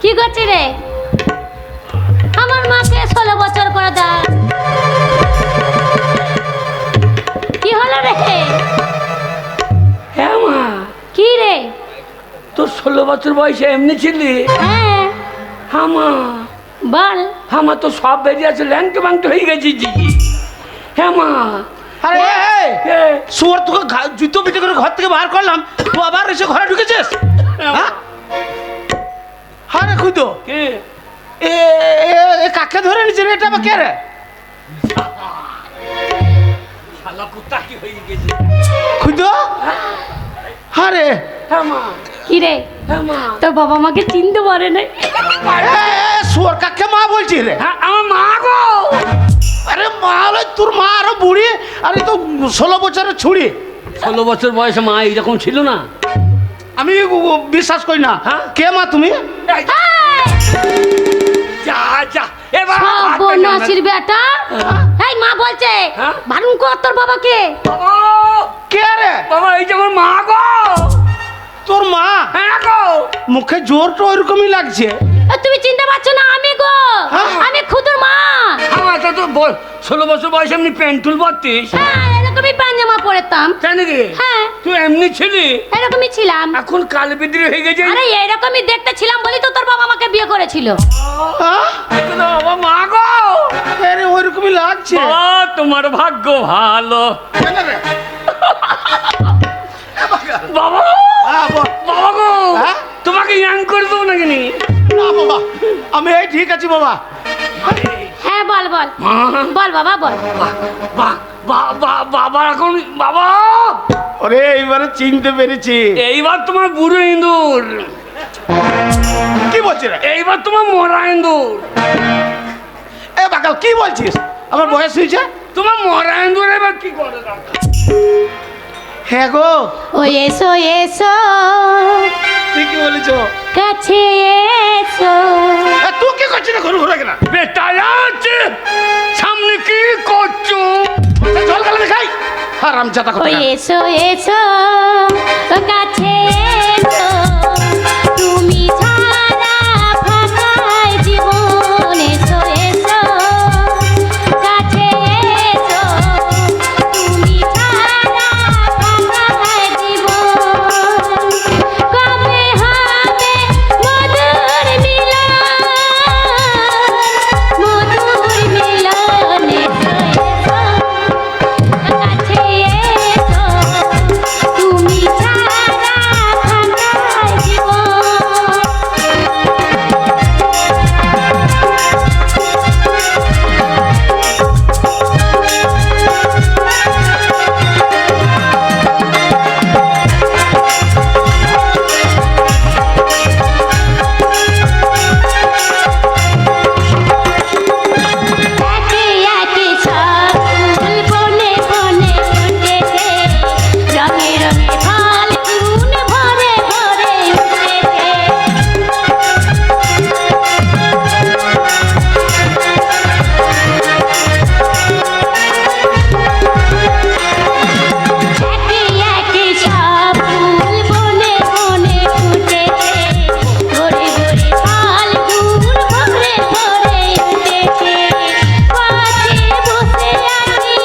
কি করছিস রে আমার মাকে 16 বছর করে দাও কি হলো রে হ্যাঁ মা, কি রে তোর 16 বছর বয়সে এমনি ছিলি? হ্যাঁ হ্যাঁ মা, বল আমার তো সব বেরিয়ে আছে, ল্যাংটো ব্যাংটো হয়ে গেছি জি। হ্যাঁ মা। আরে এ, শুয়োর তোকে জুতো পিটে করে ঘর থেকে বার করলাম, তুই আবার এসে ঘরে ঢুকেছিস? হ্যাঁ আরে খুদো কে? এ কাকে ধরে নিচ্ছে রে? এটা আবার কে রে? শালা কুত্তা কি হয়ে গেছে? খুদো আরে হ্যাঁ মা, কি রে হ্যাঁ মা। তোর বাবা মাকে চিনতে পারে না শুয়োর কাকে মা বলছিস রে? হ্যাঁ, আমার মা গো। আরে মা হলো তোর মা, আরো বুড়ি, আরে তো 16 বছরের ছুরি। 16 বছর বয়সে মা এইরকম ছিল না। আমি বিশ্বাস করি না। হ্যাঁ? কে মা তুমি? যা যা এবার সব বনাসির বেটা এই মা বলছে হ্যাঁ? ভালুম কর তোর বাবাকে বাবা, কে রে? বাবা এই যে আমার মা গো। তোর মা? হ্যাঁ গো। মুখে জোরটা ওইরকমই লাগছে। এ, তুমি চিনতে পারছো না আমি গো হ্যাঁ? আমি খুদুর মা আমার তো 16 বছর বয়সে এমনি পেন্টুল পরতিস, হ্যাঁ এরকমই পাঞ্জামা পরেতাম তাই নাকি? হ্যাঁ তুই এমনি ছিলি, এরকমই ছিলাম এখন কাল বিদ্রি হয়ে গেছে। আরে এরকমই দেখতে ছিলাম বলি তো তোর বাবা আমাকে বিয়ে করেছিল হ্যাঁ? বাবা মা গো। আরে ওইরকমই লাগছে। বাবা তোমার ভাগ্য ভালো। বাবা, হ্যাঁ, বল। বাবা গো, হ্যাঁ? তোমাকে ইয়াং করে দেবো নাকি নি? না বাবা, আমি এই ঠিক আছি বাবা। হ্যাঁ বল বল মা, বল বাবা বল বাবা এখন বাবা ওরে এইবারে চিনতে পেরেছি। এইবার তোমার বুড়ো ইঁদুর, কি বলছিস রে? এইবার তোমার মরা ইঁদুর। এ বাকাল কি বলছিস? আমার বয়স হয়েছে? তোমার মরা ইঁদুর এবার কি করে? হ্যাঁ গো, ও এসো এসো ঠিকই বলেছো। কাছে এসো এ, তুই কি করছিস না ঘুরে ঘুরে কেনা? বেটা আছে সামনে কি করছো? জল গেলে খাই হারাম জাতা ও কথা। এসো এসো কাছে এসো তুমি ছাড়া ফাঁকায় জীবন এসো এসো কাছে এসো তুমি ছাড়া ফাঁকায় জীবন কবে হবে মধুর মিলন এসো এসো কাছে এসো তুমি ছাড়া ফাঁকায় জীবন একে একে সব ফুল বনে বনে ফুটেছে রঙে রঙে ফাল্গুন ভরে ভরে উঠেছে একে একে সব ফুল বনে বনে ফুটেছে ভরে ভরে ফাল্গুন ভরে ভরে উঠেছে কাছে বসে আছি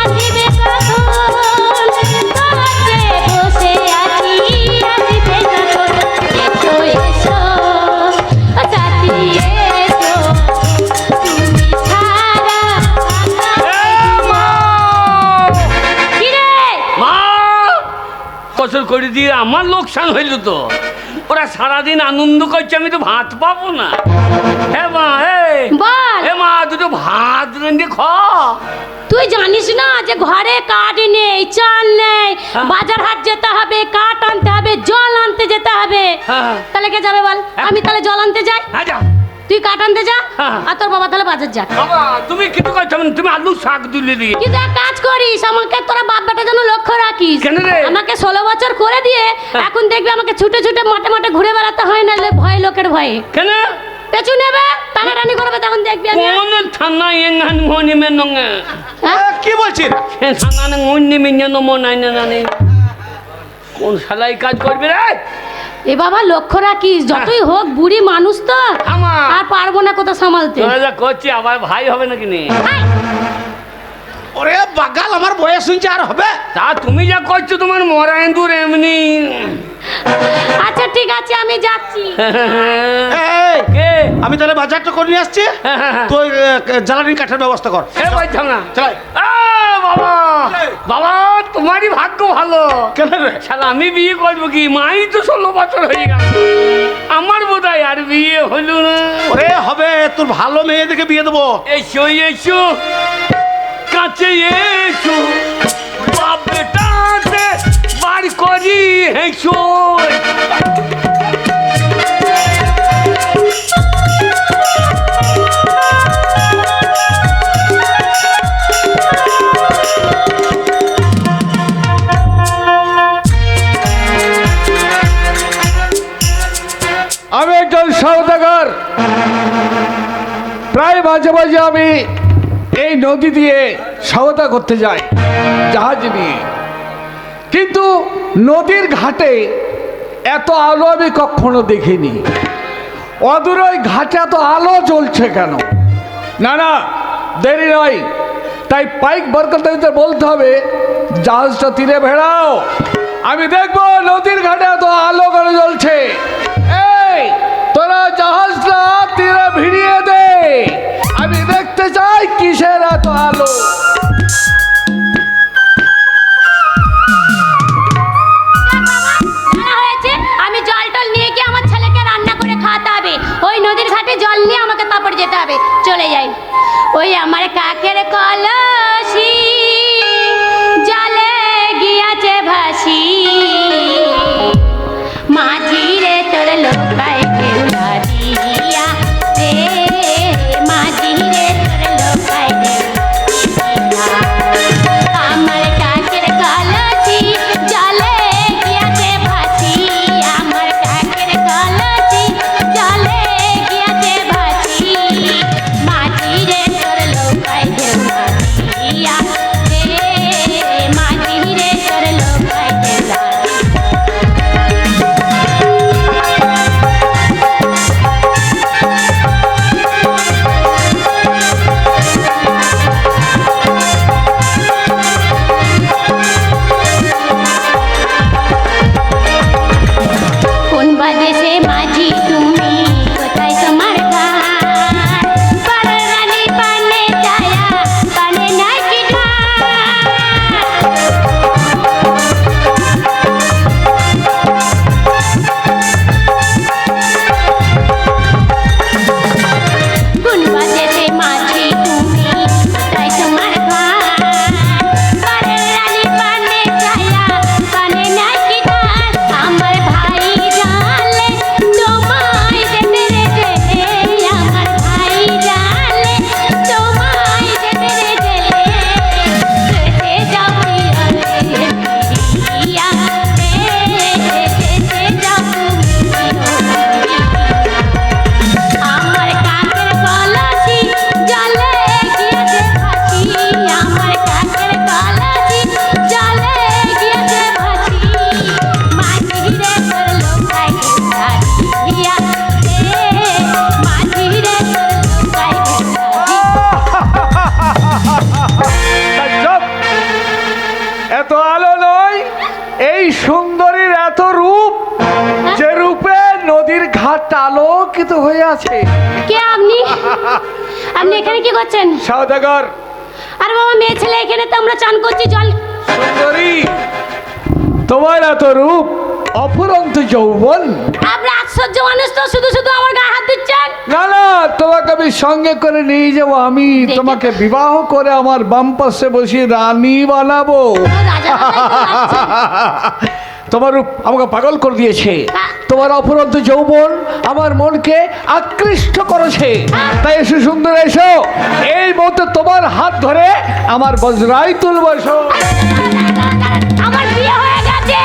আসিবে কখন কাছে বসে আছি আসিবে কখন এসো এসো সাথী এসো তুমি ছাড়া কি রে মা কসর করে দিয়ে আমার লোকসান হইল তো। ওরা সারাদিন আনন্দ করছে, আমি তো ভাত পাবো না। হ্যাঁ মা, বল হে মা দুটো ভাত রেঁধে খ। তুই জানিস না যে ঘরে কাঠ নেই, চাল নেই, হ্যাঁ। বাজার হাট যেতে হবে, কাঠ আনতে হবে, জল আনতে যেতে হবে। হ্যাঁ। তাহলে কে যাবে বল? আমি তাহলে জল আনতে যাই, হ্যাঁ যা তুই কাঠ আনতে যা, হ্যাঁ। আর তোর বাবা তাহলে বাজার যা। বাবা তুমি কিছু করছো না, তুমি আলু শাক তুলে দিয়ে কিন্তু এক কাজ করিস, আমাকে তোরা বাপ বেটা যেন লক্ষ্য রাখিস। কেন রে? আমাকে 16 বছর করে দিয়ে এখন দেখবি আমাকে ছুটে ছুটে মাঠে মাঠে ঘুরে বেড়াতে হয় না, ভয় লোকের ভয়ে কেন পেছু নেবে, টানাটানি করবে, তখন দেখবি আমি। কোন থানা এঙ্গান মনি মে নঙ্গে হ্যাঁ? কি বলছিস? সে থানা মনি মে নম নাই না জানি কোন শালাই কাজ করবে রে? এ বাবা লক্ষ্য রাখিস, যতই হোক বুড়ি মানুষ তো, আমার। আর পারবো না কোথাও সামালতে। তোরা যা করছি আবার ভাই হবে নাকি নে? আয়, ওরে বাগাল, আমার বয়স হয়েছে আর হবে? তা তুমি যা করছো তোমার মরা এন্দুর এমনি আচ্ছা ঠিক আছে আমি যাচ্ছি। এই, কে আমি তাহলে বাজারটা করে নিয়ে আসছি, তো জ্বালানি কাঠের ব্যবস্থা কর। এ বলছাম না চল। বাবা বাবা তোমারই ভাগ্য ভালো। কেন রে? শালা আমি বিয়ে করবো কি, মাই তো 16 বছর হয়ে গেল, আমার বোধ হয় আর বিয়ে হলো না। ওরে হবে, তোর ভালো মেয়ে দেখে বিয়ে দেবো। এসো এসো কাছে এসো, বাপ বেটাতে বার করি হেসো। আমি একজন সওদাগর, প্রায় মাঝে মাঝে আমি এই নদী দিয়ে সওদা করতে যাই জাহাজ নিয়ে, কিন্তু নদীর ঘাটে এত আলো আমি কখনো দেখিনি। অদূর ওই ঘাটে এত আলো জ্বলছে কেন? না না, দেরি নয়, তাই পাইক বরকতদের বলতে হবে জাহাজটা তীরে ভেড়াও, আমি দেখবো নদীর ঘাটে এত আলো কেন জ্বলছে। এই তোরা জাহাজটা তীরে ভিড়িয়ে দে, আমি দেখতে চাই কিসের এত আলো। জানা হয়েছে, আমি জল টল নিয়ে গিয়ে আমার ছেলেকে রান্না করে খাওয়াতে হবে। ওই নদীর ঘাটে জল নিয়ে আমাকে তারপরে যেতে হবে। চলে যাই। ওই আমার কাকের কলসি জলে গিয়াছে ভাসি, মাঝি রে তোর লোকায় কেউ না দিয়া রে, মাঝি রে তোর লোকায় কেউ না দিয়া। আমার কাকের কলসি জলে গিয়াছে ভাসি, আমার কাকের কলসি জলে গিয়াছে ভাসি, মাঝি রে তোর লোকায় কেউ না দিয়া রে, মাঝি রে তোর লোকায় কেউ না দিয়া। কোন বাদেশে মাঝি তুমি, কোথায় তোমার ঘাট, পারানি পানে ছায়া, পানে নাই কি কোন বাদেশে মাঝি তুমি, কোথায় তোমার ঘাট, পারানি পানে ছায়া, পানে নাই কি ঘাট। আমার ভাই জালে তোমায় যেতে রে গেলে, আমার ভাই জালে তোমায় যেতে রে গেলে, যেতে যাও প্রিয়া রে, যেতে যাও তুমি। আমার কাকের কলসি জলে গিয়েছে ভাসি, আমার কাকের কলসি জলে গিয়েছে ভাসি, মাঝি রে তোর লোকায় কেউ না দিয়া রে, মাঝি রে তোর লোকায় কেউ না দিয়া। তা চুপ! এত আলো নয়, এই সুন্দরীর এত রূপ, যে রূপে নদীর ঘাট আলোকিত হয়ে আছে। কে আপনি? আপনি এখানে কি করছেন? সওদাগর আরে বাবা, মেয়ে ছেলে এখানে তো আমরা চান করছি, জল। সুন্দরী, তোমার এত রূপ অফুরন্ত যৌবন। আপনি আশ্চর্য মানুষ তো, শুধু শুধু আমার গায়ে হাত দিচ্ছেন। না না, তোমাকে আমি সঙ্গে করে নিয়ে যাবো, আমি তোমাকে বিবাহ করে আমার বাম পাশে বসিয়ে রানী বানাবো। ও রাজা মশাই তো যাচ্ছেন। তোমার রূপ আমাকে পাগল করে দিয়েছে, তোমার অফুরন্ত যৌবন আমার মনকে আকৃষ্ট করেছে। তাই এসো সুন্দর, এসো এই মুহূর্তে তোমার হাত ধরে আমার বজরাই তুলব। এসো। আমার বিয়ে হয়ে গেছে,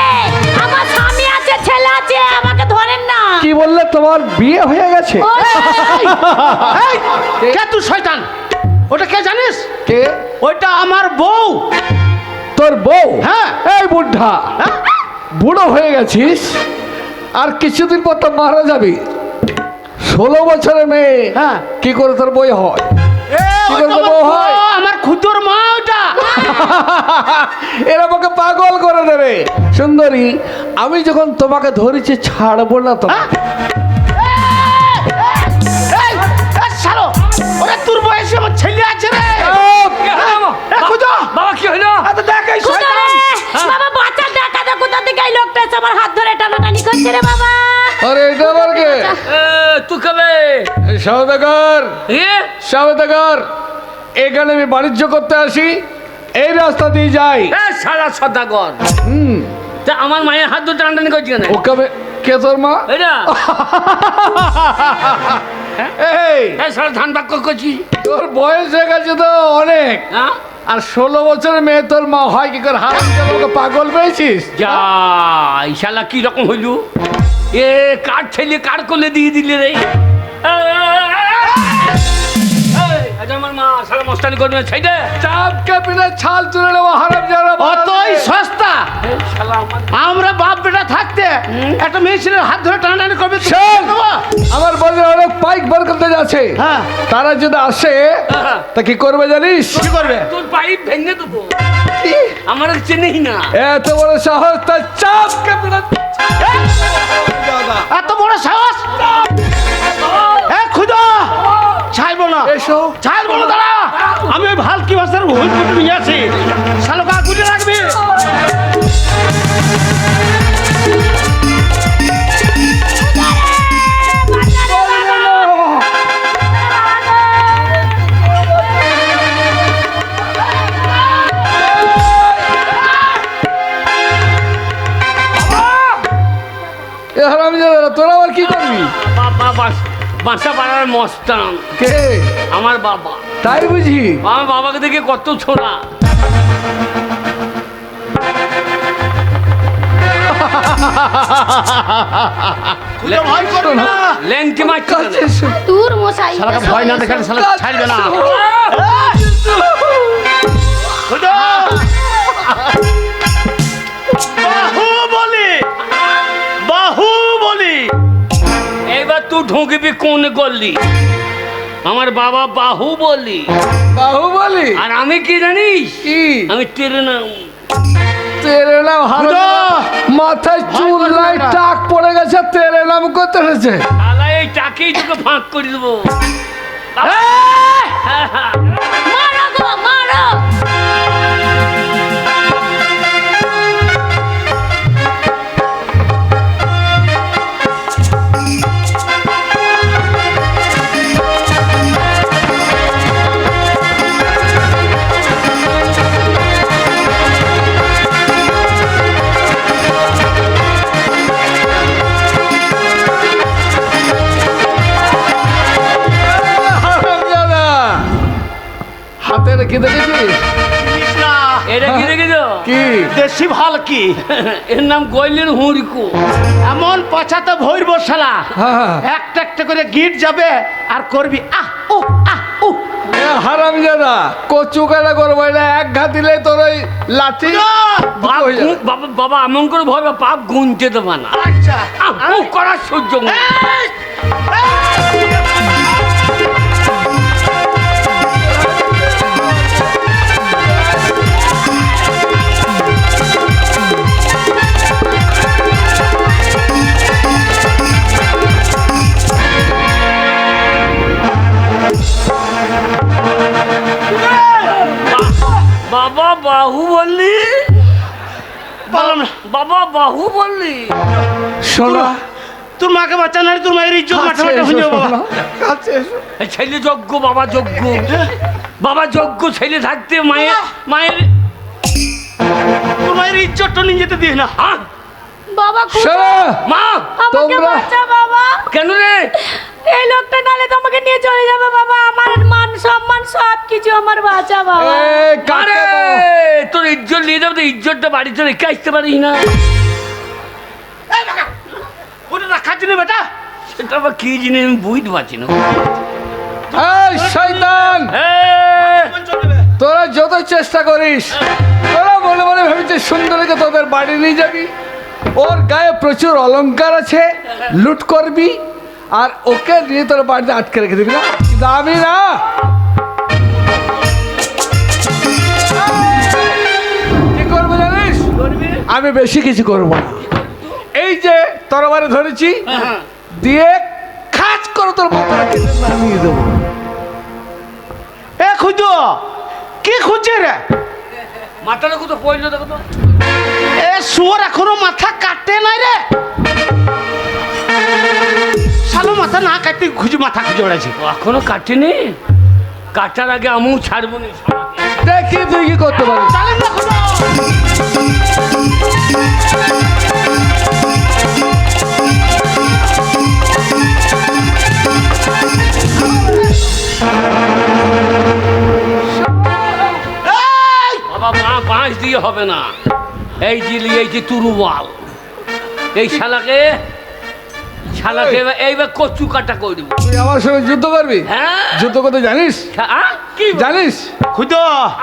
আমার স্বামী আছে, ছেলে আছে, আমাকে ধরেন না। কি বললে, তোমার বিয়ে হয়ে গেছে? ও, এই, কে তুই শয়তান? ওটা কে জানিস? কে? ওইটা আমার বউ। তোর বউ? হ্যাঁ। এই বুদ্ধা, হ্যাঁ? বুড়ো হয়ে গেছিস, আর কিছুদিন পর তো মারা যাবি। 16 বছরের মেয়ে, হ্যাঁ। কি করে তোর বই হয়? এ, কি ওইটা করে আমার বউ হয়? বউ, আমার খুদর মা ওটা। এরা আমাকে পাগল করে দেবে। সুন্দরী, আমি যখন তোমাকে ধরেছি ছাড়বো না তো। হ্যাঁ? এই, এই, শালো, ওরে তোর বয়সে আমার ছেলে আছে রে। এ, খুদো। বাবা কি হলো? এ তো দেখ, এই কোথা শয়তান। রে? বাবা বাচ্চা দেখা দে, কোথা থেকে এই লোকটা এসে আমার হাত ধরে টানাটানি করছে রে বাবা। আরে এটা আবার কে? তুই কবে সওদাগর, এ সওদাগর, এখানে আমি বাণিজ্য করতে আসি, এই রাস্তা দিয়ে যাই। সারা সদাগর হুম, তা আমার মায়ের হাত ধরে টানাটানি করছি কেন? ওকে কে তোর মা? এটা এই, সারা ধান বাক্য করছি। তোর বয়স হয়ে গেছে তো অনেক, হ্যাঁ আর 16 বছরের মেয়ে তোর মা হয় কি করে? হারাম জাদা, পাগল পেয়েছিস? যা ইশালা কি রকম হইল? এ কার ছেলে কার কোলে দিয়ে দিলে রে? আমার মা সারা মস্তানি করবে ছেড়ে চাপকে পিলে ছাল তুলে নেবো, হারাম জাদা। অতই সস্তা। শালা আমার আমরা বাপ বেটা থাকতে একটা মেয়ে ছেলের হাত ধরে টানাটানি করবে, তুই শোন, দেবো? আমার বাজারে অনেক পাইক বার করতে যাচ্ছে, হ্যাঁ। তারা যদি আসে হ্যাঁ। তা কি করবে জানিস? কি করবে? তোর পাইপ ভেঙে দেবো। আমার চেনেই না। এত বড় সাহস, তার চাপকে পিলে। এত বড় সাহস! এ খুদা, ছাড়বো না, এসো। ছাড়বো না, দাঁড়া। আমি ওই ভালকি ভাষার ভুল কুটু নিয়ে আছি, শালোকা গুলি রাখবি। এ হারাম জাদা, তোরা আবার কি করবি? বাবা বাসা পাড়ার মস্তান কে? আমার বাবা। তাই বুঝি? আমার বাবাকে দেখে কত ছোড়া। খুদা ভয় করো না। ল্যাংটি মারছে কেন? কাছে এসো। দূর মশাই। শালাকে ভয় না দেখালে শালা ছাড়বে না। খুদা, বাহুবলি, বাহুবলি। এইবার তুই ঢুকবি কোন গল্লি? আমার বাবা বাহুবলি, বাহুবলি? আর আমি কি জানিস? কি? আমি টেরে না তেরে নাম হারাম খুদা! জাদা। মাথায় চুল করবেন নাই, না। টাক পড়ে গেছে, তেরে নাম করতে হয়েছে। শালা এই টাকেই তোকে ফাঁক করে দেবো। মারো গো, মারো। হারাম জাদা, হাতে রেখে দেখেছিস? চিনিস না, এটা কি দেখেছ? কি? দেশি ভালকি। এর নাম গইলের হুঁড়কু। এমন পচাতে ভৈরব শালা, হ্যাঁ। একটা একটা করে গিট যাবে আর করবি আহ ও আহ ও। হারাম জাদা, কচু কাটা করবো না, এক ঘা দিলে তোর ওই লাঠি বাপ হয়ে যাবে। বাবা বাবা এমন করে ভরবে পাপ গুনতে দেবে না। আচ্ছা, করার সহ্য নেই। এই, এই। বাবা বাহুবলি পারলাম না। বাবা বাহু বললি? শোনা তোর মাকে বাচ্চা না তোর মায়ের ইজ্জত মাথা মাথা হয়ে যাবে বাবা। কাছে এসো। এই ছেলে যোগ্য, বাবা যোগ্য, বাবা যোগ্য ছেলে থাকতে মায়ের তোর মায়ের ইজ্জতটা নিয়ে যেতে দিয়ে না। হ্যাঁ বাবা শোনো মা, আমাকে তোমরা- বাঁচা বাবা। কেন রে? এই লোকটা নালে তোমাকে নিয়ে চলে যাবে বাবা। আমার মান সম্মান সব কিছু আমার বাঁচা বাবা। এই কাকে আরে বল? তোর ইজ্জত নিয়ে যাবে তো, ইজ্জতটা বাড়িতে রেখে আসতে পারিস না? এই বাবা, ওটা রাখার জন্য বেটা। সেটা আবার কি জিনিস আমি বুঝতে পারছি না। এই শয়তান, এই, তোরা যত চেষ্টা করিস, তোরা মনে মনে ভেবেছিস সুন্দরীকে তোদের বাড়ি নিয়ে যাবি, ওর গায়ে প্রচুর অলংকার আছে, লুট করবি আর ওকে নিয়ে তোর বাড়িতে আটকে রেখে দিবি না? কিন্তু আমি না, কি করবো জানিস? আমি বেশি কিছু করবো না। এই যে তরবারে ধরেছি, দিয়ে খাচ করে তোর মাথাটা কেটে নামিয়ে দেবো। এ খুঁজো কি খুঁজছে রে? মাথাটা কোথাও পড়লো দেখো তো। এ শুয়োর এখনো মাথা কাটে নাই রে। শালো মাথা না কাটতে খুঁজে মাথা খুঁজে বেড়াইছি। ও এখনো কাটেনি? কাটার আগে আমিও ছাড়বো না শালাকে। দেখি তুই কি করতে পারিস। চালেন না খুঁজো। এই! বাবা বাঁশ দিয়ে হবে না। এই যে তুরুবাল, এই শালাকে এইবার কচু কাটা করে দেবো। তুই আমার সঙ্গে যুদ্ধ করবি? হ্যাঁ যুদ্ধ করতে জানিস? কি জানিস? খুঁজো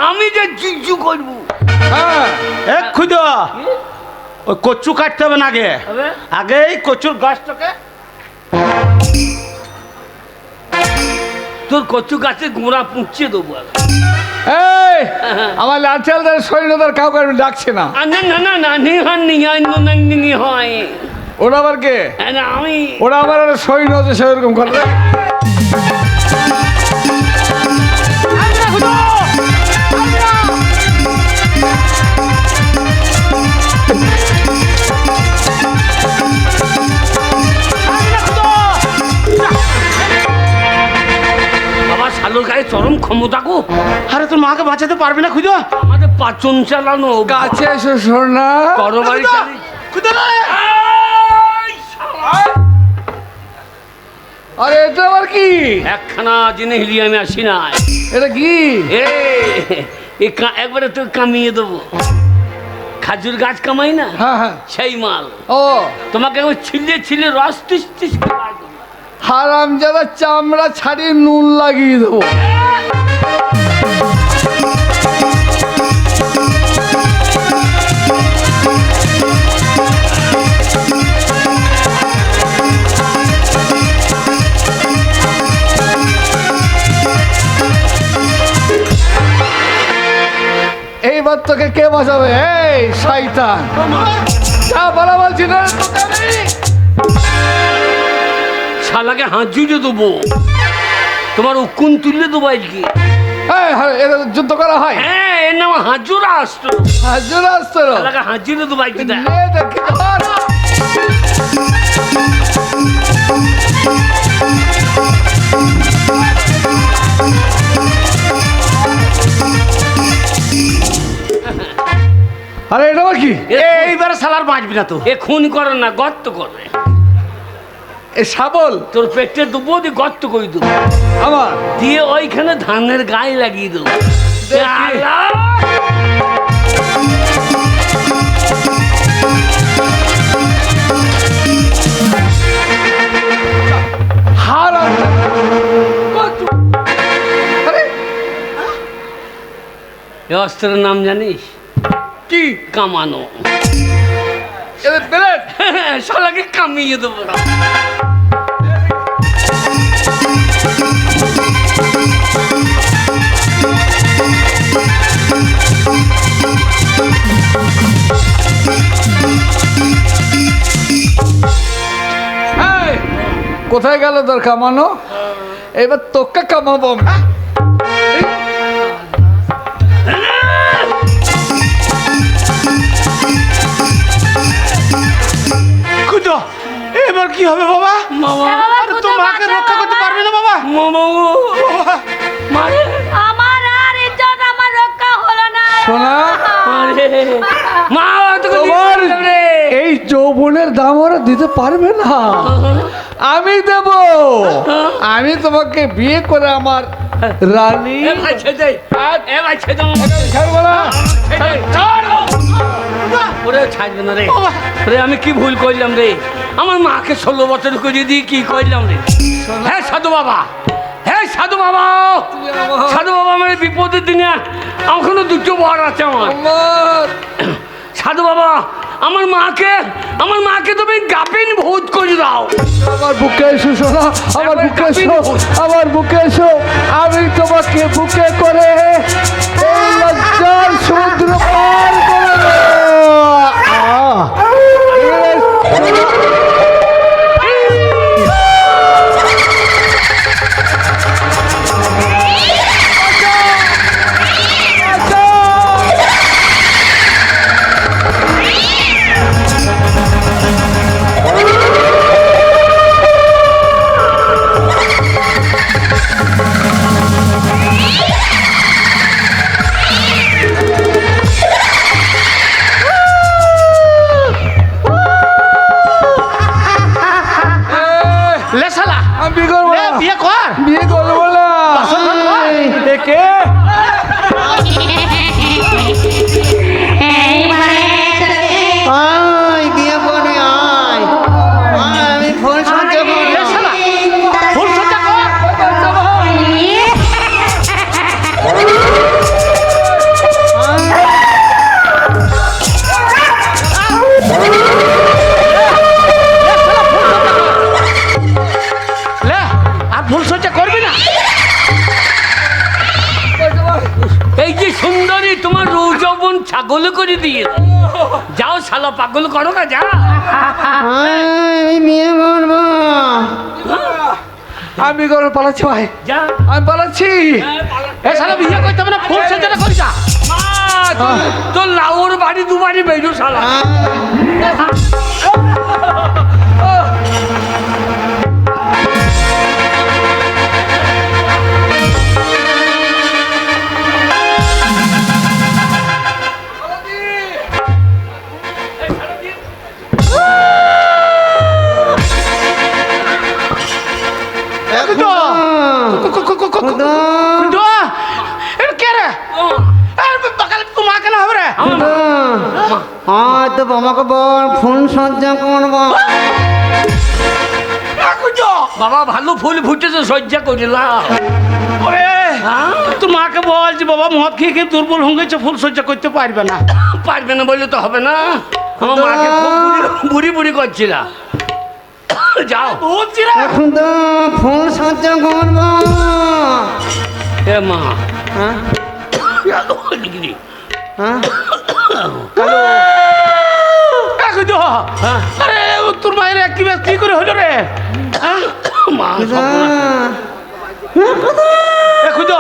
আমি যে যুদ্ধ করবো? হ্যাঁ। এ খুঁজো ওই কচু কাটতে হবে না আগে। হবে? আগে এই কচুর গাছটাকে তোর কচু গাছের গোড়া পুঁচিয়ে দেবো আগে। এই আমার লাঠিয়ালদের সৈন্যদের কাউকে আমি ডাকছি না। না না না না নি হয় ওরা আবার কে? না, আমি ওরা আবার একটা সৈন্য আছে সেরকম করবে। বাবা শালোর গায়ে চরম ক্ষমতা গো। আরে তোর মাকে বাঁচাতে পারবি না খুঁজো। আমাদের পাচন চালানো কাছে এসো সোনা। তরবারি চালি। খুঁজো না। এই শালা! আরে এটা আবার কি? একখানা জিনিস নিয়ে আমি আসি না। এটা কি? একবারে তো কামিয়ে দেবো। খাজুর গাছ কামাই না, হ্যাঁ হ্যাঁ। সেই মাল। ও তোমাকে আমি ছিলে রস টিস টিস করে বার করবো। হারামজাদা চামড়া ছাড়িয়ে নুন লাগিয়ে দেবো। এইবার তোকে কে বাঁচাবে? এই শয়তান, যা বলা বলছি না তোকে আমি। শালাকে হাত জুড়ে দেবো, তোমার উকুন তুললে দেবো আজকে। এই, এটা যুদ্ধ করা হয়? হ্যাঁ, এর নাম হাজুরা আসতো। হাজুর আসতো। শালাকে হাত জুড়ে দেবো আজকে। দেখ। নে দেখি ধর। আরে এটা আবার কি? এইবারে শালার বাঁচবি না তো। এ খুন করে না, গর্ত করে। এ শাবল তোর পেটে দেবো, দিয়ে গর্ত করে দেবো, আমার। দিয়ে ওইখানে ধানের গায়ে লাগিয়ে দেবো। দেখি। হারাম। আরে এ অস্ত্রের নাম জানিস? কি? কামানো। এটা ব্লেড? শালাকে কামিয়ে দেবো না। এই, কোথায় গেল তোর কামানো? এবার তোকে কামাবো আমি। এই, কি হবে বাবা? মামা এ বাবা, আরে তো কোথাও মাকে বাঁচাও রক্ষা করতে বাবা। পারবে না বাবা? মামা গো। বাবা, মারে আমার আর ইজ্জত আমার রক্ষা হলো না। শোনা মারে মা তোকে তোমার দিতে রে। এই যৌবনের দাম ওরা দিতে পারবে না, আমি দেব। আমি তোমাকে বিয়ে করে আমার রানী এ ভাই ছেড়ে দে। এ ভাই ছেড়ে দাও। ছাড়বো না। ছেড়ে দে। ছাড়। ওরে ছাড়বে না রে। রে আমি কি ভুল করলাম রে? আমার মাকে 16 বছর করে দিয়ে কি করলাম রে? হ্যাঁ সাধু বাবা, হ্যাঁ সাধু বাবা, সাধু বাবা আমার এই বিপদের দিনে এখনো দুটো বর আছে আমার। সাধু বাবা আমার মাকে তুমি গাপিন ভূত করে দাও। আমার বুকে এসো শোনা, আমার বুকে এসো, আমার বুকে এসো। আমি তোমাকে বুকে করে এই লজ্জার সমুদ্র পার করে দেবো। লে শালা, আমি বিয়ে করবো লে, না, বিয়ে কর। বিয়ে করবো না। পছন্দ কর। দেখে আয় বিয়ে করে আয় আয়, আমি ফোন সহ্য করবো লে শালা, ফুল সজ্জা কর। লে, আর ফুল সজ্জা করবি না? এই যে সুন্দরী তোমার রৌ যৌবন ছাগল করে দিয়ে যাও শালা পাগল করো না যা। আয়, আমি বিয়ে করবো। আমি বিয়ে করবো, পালাচ্ছি ভাই, যা আমি পালাচ্ছি। এ শালা বিয়ে করতে হবে না, ফুল সজ্জাটা করি যা। মা, তোর লাউর বাড়ি দুবারই বেরো শালা। কুদো, কুদো, এটা কে রে? বাকালে তো মা কেন হবে রে? আয় তো আমাকে বল, ফোন সহ্য করবো। কুদো, বাবা ভালো ফুল ফুটেছে সজ্জা করিলাম। ওরে, তোর মাকে বল যে বাবা মদ খেয়ে খেয়ে দুর্বল হয়ে গেছে, ফুল সজ্জা করতে পারবে না। পারবে না বললে তো হবে না। আমার মাকে খুব বুড়ি বুড়ি করছিল। যাও বুঝছি রে। এখন তো ফোন সহ্য করবো। এ মা হ্যাঁ হ্যাঁ কুদো, আরে তোর মায়ের কি করে হলো রে? মা সর্বনাশ। এ কুদো,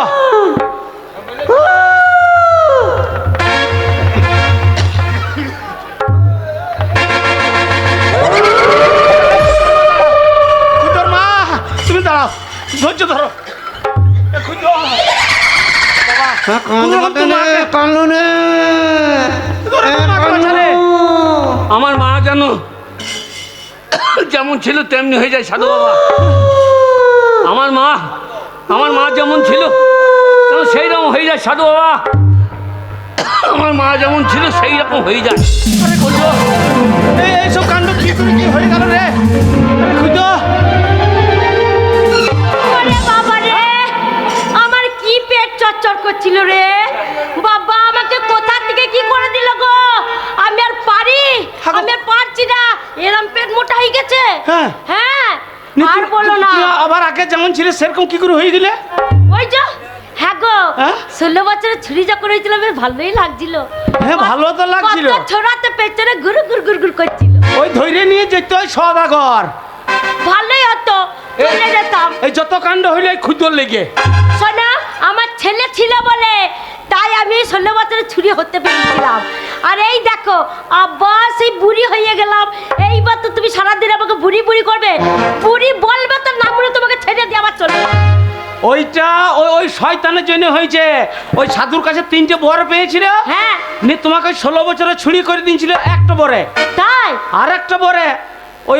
কুদোর মা, তুমি দাঁড়াও, ধৈর্য ধরো। এ কুদো, বাবা, কান্দু রে। তোর মাকে বাঁচা রে। আমার মা যেন যেমন ছিল তেমনি হয়ে যায় সাধু বাবা। আমার মা যেমন ছিল তেমন সেই রকম হয়ে যায় সাধু বাবা। আমার মা যেমন ছিল সেই রকম হয়ে যায়। আরে কুদো, এইসব কাণ্ড কি করে কি হয়ে গেল রে? আরে কুদো, ওরে বাবা রে, আমার কি পেট চচ্চর করছিল রে বাবা, আমাকে কোথা থেকে কি করে দিল গো? আমি আর পারি, আমি আর পারছি না, এরম পেট মোটা হয়ে গেছে। হ্যাঁ। হ্যাঁ, আর বলো না। তুই আবার আগে যেমন ছিল সেরকম কি করে হয়ে গেলে? ওই যে, হ্যাঁ গো, হ্যাঁ? 16 বছরের ছুরি যখন হয়েছিল বেশ ভালোই লাগছিল। হ্যাঁ, ভালো তো লাগছিল। কত ছোড়াতে পেছনে গুরু গুর গুর গুর করছিল। ওই ধৈর্য নিয়ে যেত ওই সদাগর, ভালোই হতো, চলে যেতাম। এই যত কাণ্ড হইলে এই ক্ষুদ্র লেগে। শোনো, আমার ছেলে ছিল বলে তাই আমি 16 বছরের ছুরি হতে পেরেছিলাম। আর এই দেখো আবার সেই বুড়ি হয়ে গেলাম। এইবার তো তুমি সারাদিন আমাকে বুড়ি বুড়ি করবে, বুড়ি বলবে তো না বলে তোমাকে ছেড়ে দিয়ে আবার চলে যাবে। ওইটা ওই ওই শয়তানের জন্য হয়েছে। ওই সাধুর কাছে 3টে বর পেয়েছিল, হ্যাঁ নিয়ে তোমাকে 16 বছরে ছুরি করে দিয়েছিল একটা বরে। তাই আর একটা বরে ওই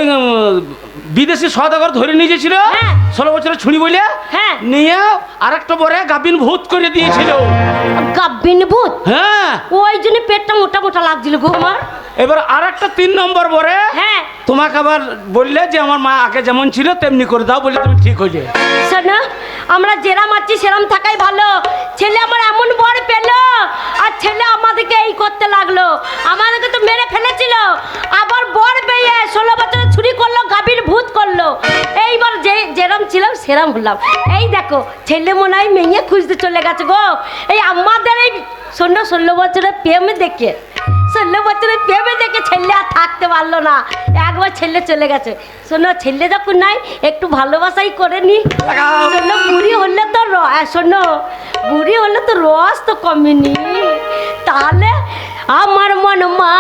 বিদেশি সওদাগর ধরে নিয়ে গেছিল, হ্যাঁ। 16 বছরে ছুরি বলে, হ্যাঁ। নিয়ে আর একটা বরে গাবিন ভূত করে দিয়েছিল। গাব্বিন ভূত, হ্যাঁ, ওই জন্য পেটটা মোটা মোটা লাগছিল গো আমার। এবার আর একটা 3 নম্বর বরে হ্যাঁ তোমাকে আবার বললে যে আমার মা আগে যেমন ছিল তেমনি করে দাও, বলে তুমি ঠিক হইলে। শোনো, আমরা যেরাম আছি সেরাম থাকাই ভালো। ছেলে আমার এমন বর পেল, আর ছেলে আমাদেরকে এই করতে লাগলো, আমাদেরকে তো মেরে ফেলেছিল, আবার বর পেয়ে 16 বছরে ছুরি করলো, গাভীর ভূত করলো। এইবার যেরাম ছিলাম সেরাম হলাম। এই দেখো ছেলে মনে হয় মেয়ে খুঁজতে চলে গেছে গো। এই আমাদের এই 16 বছরের প্রেমে দেখে, 16 বছরের প্রেমে দেখে ছেলে আর থাকতে পারলো না, একবার ছেলে চলে গেছে। শোনো, ছেলে যখন নাই একটু ভালোবাসাই করে নি। শোনো, বুড়ি হলে তো শোনো, বুড়ি হলে তো রস তো কমেনি, তাহলে আমার মন মা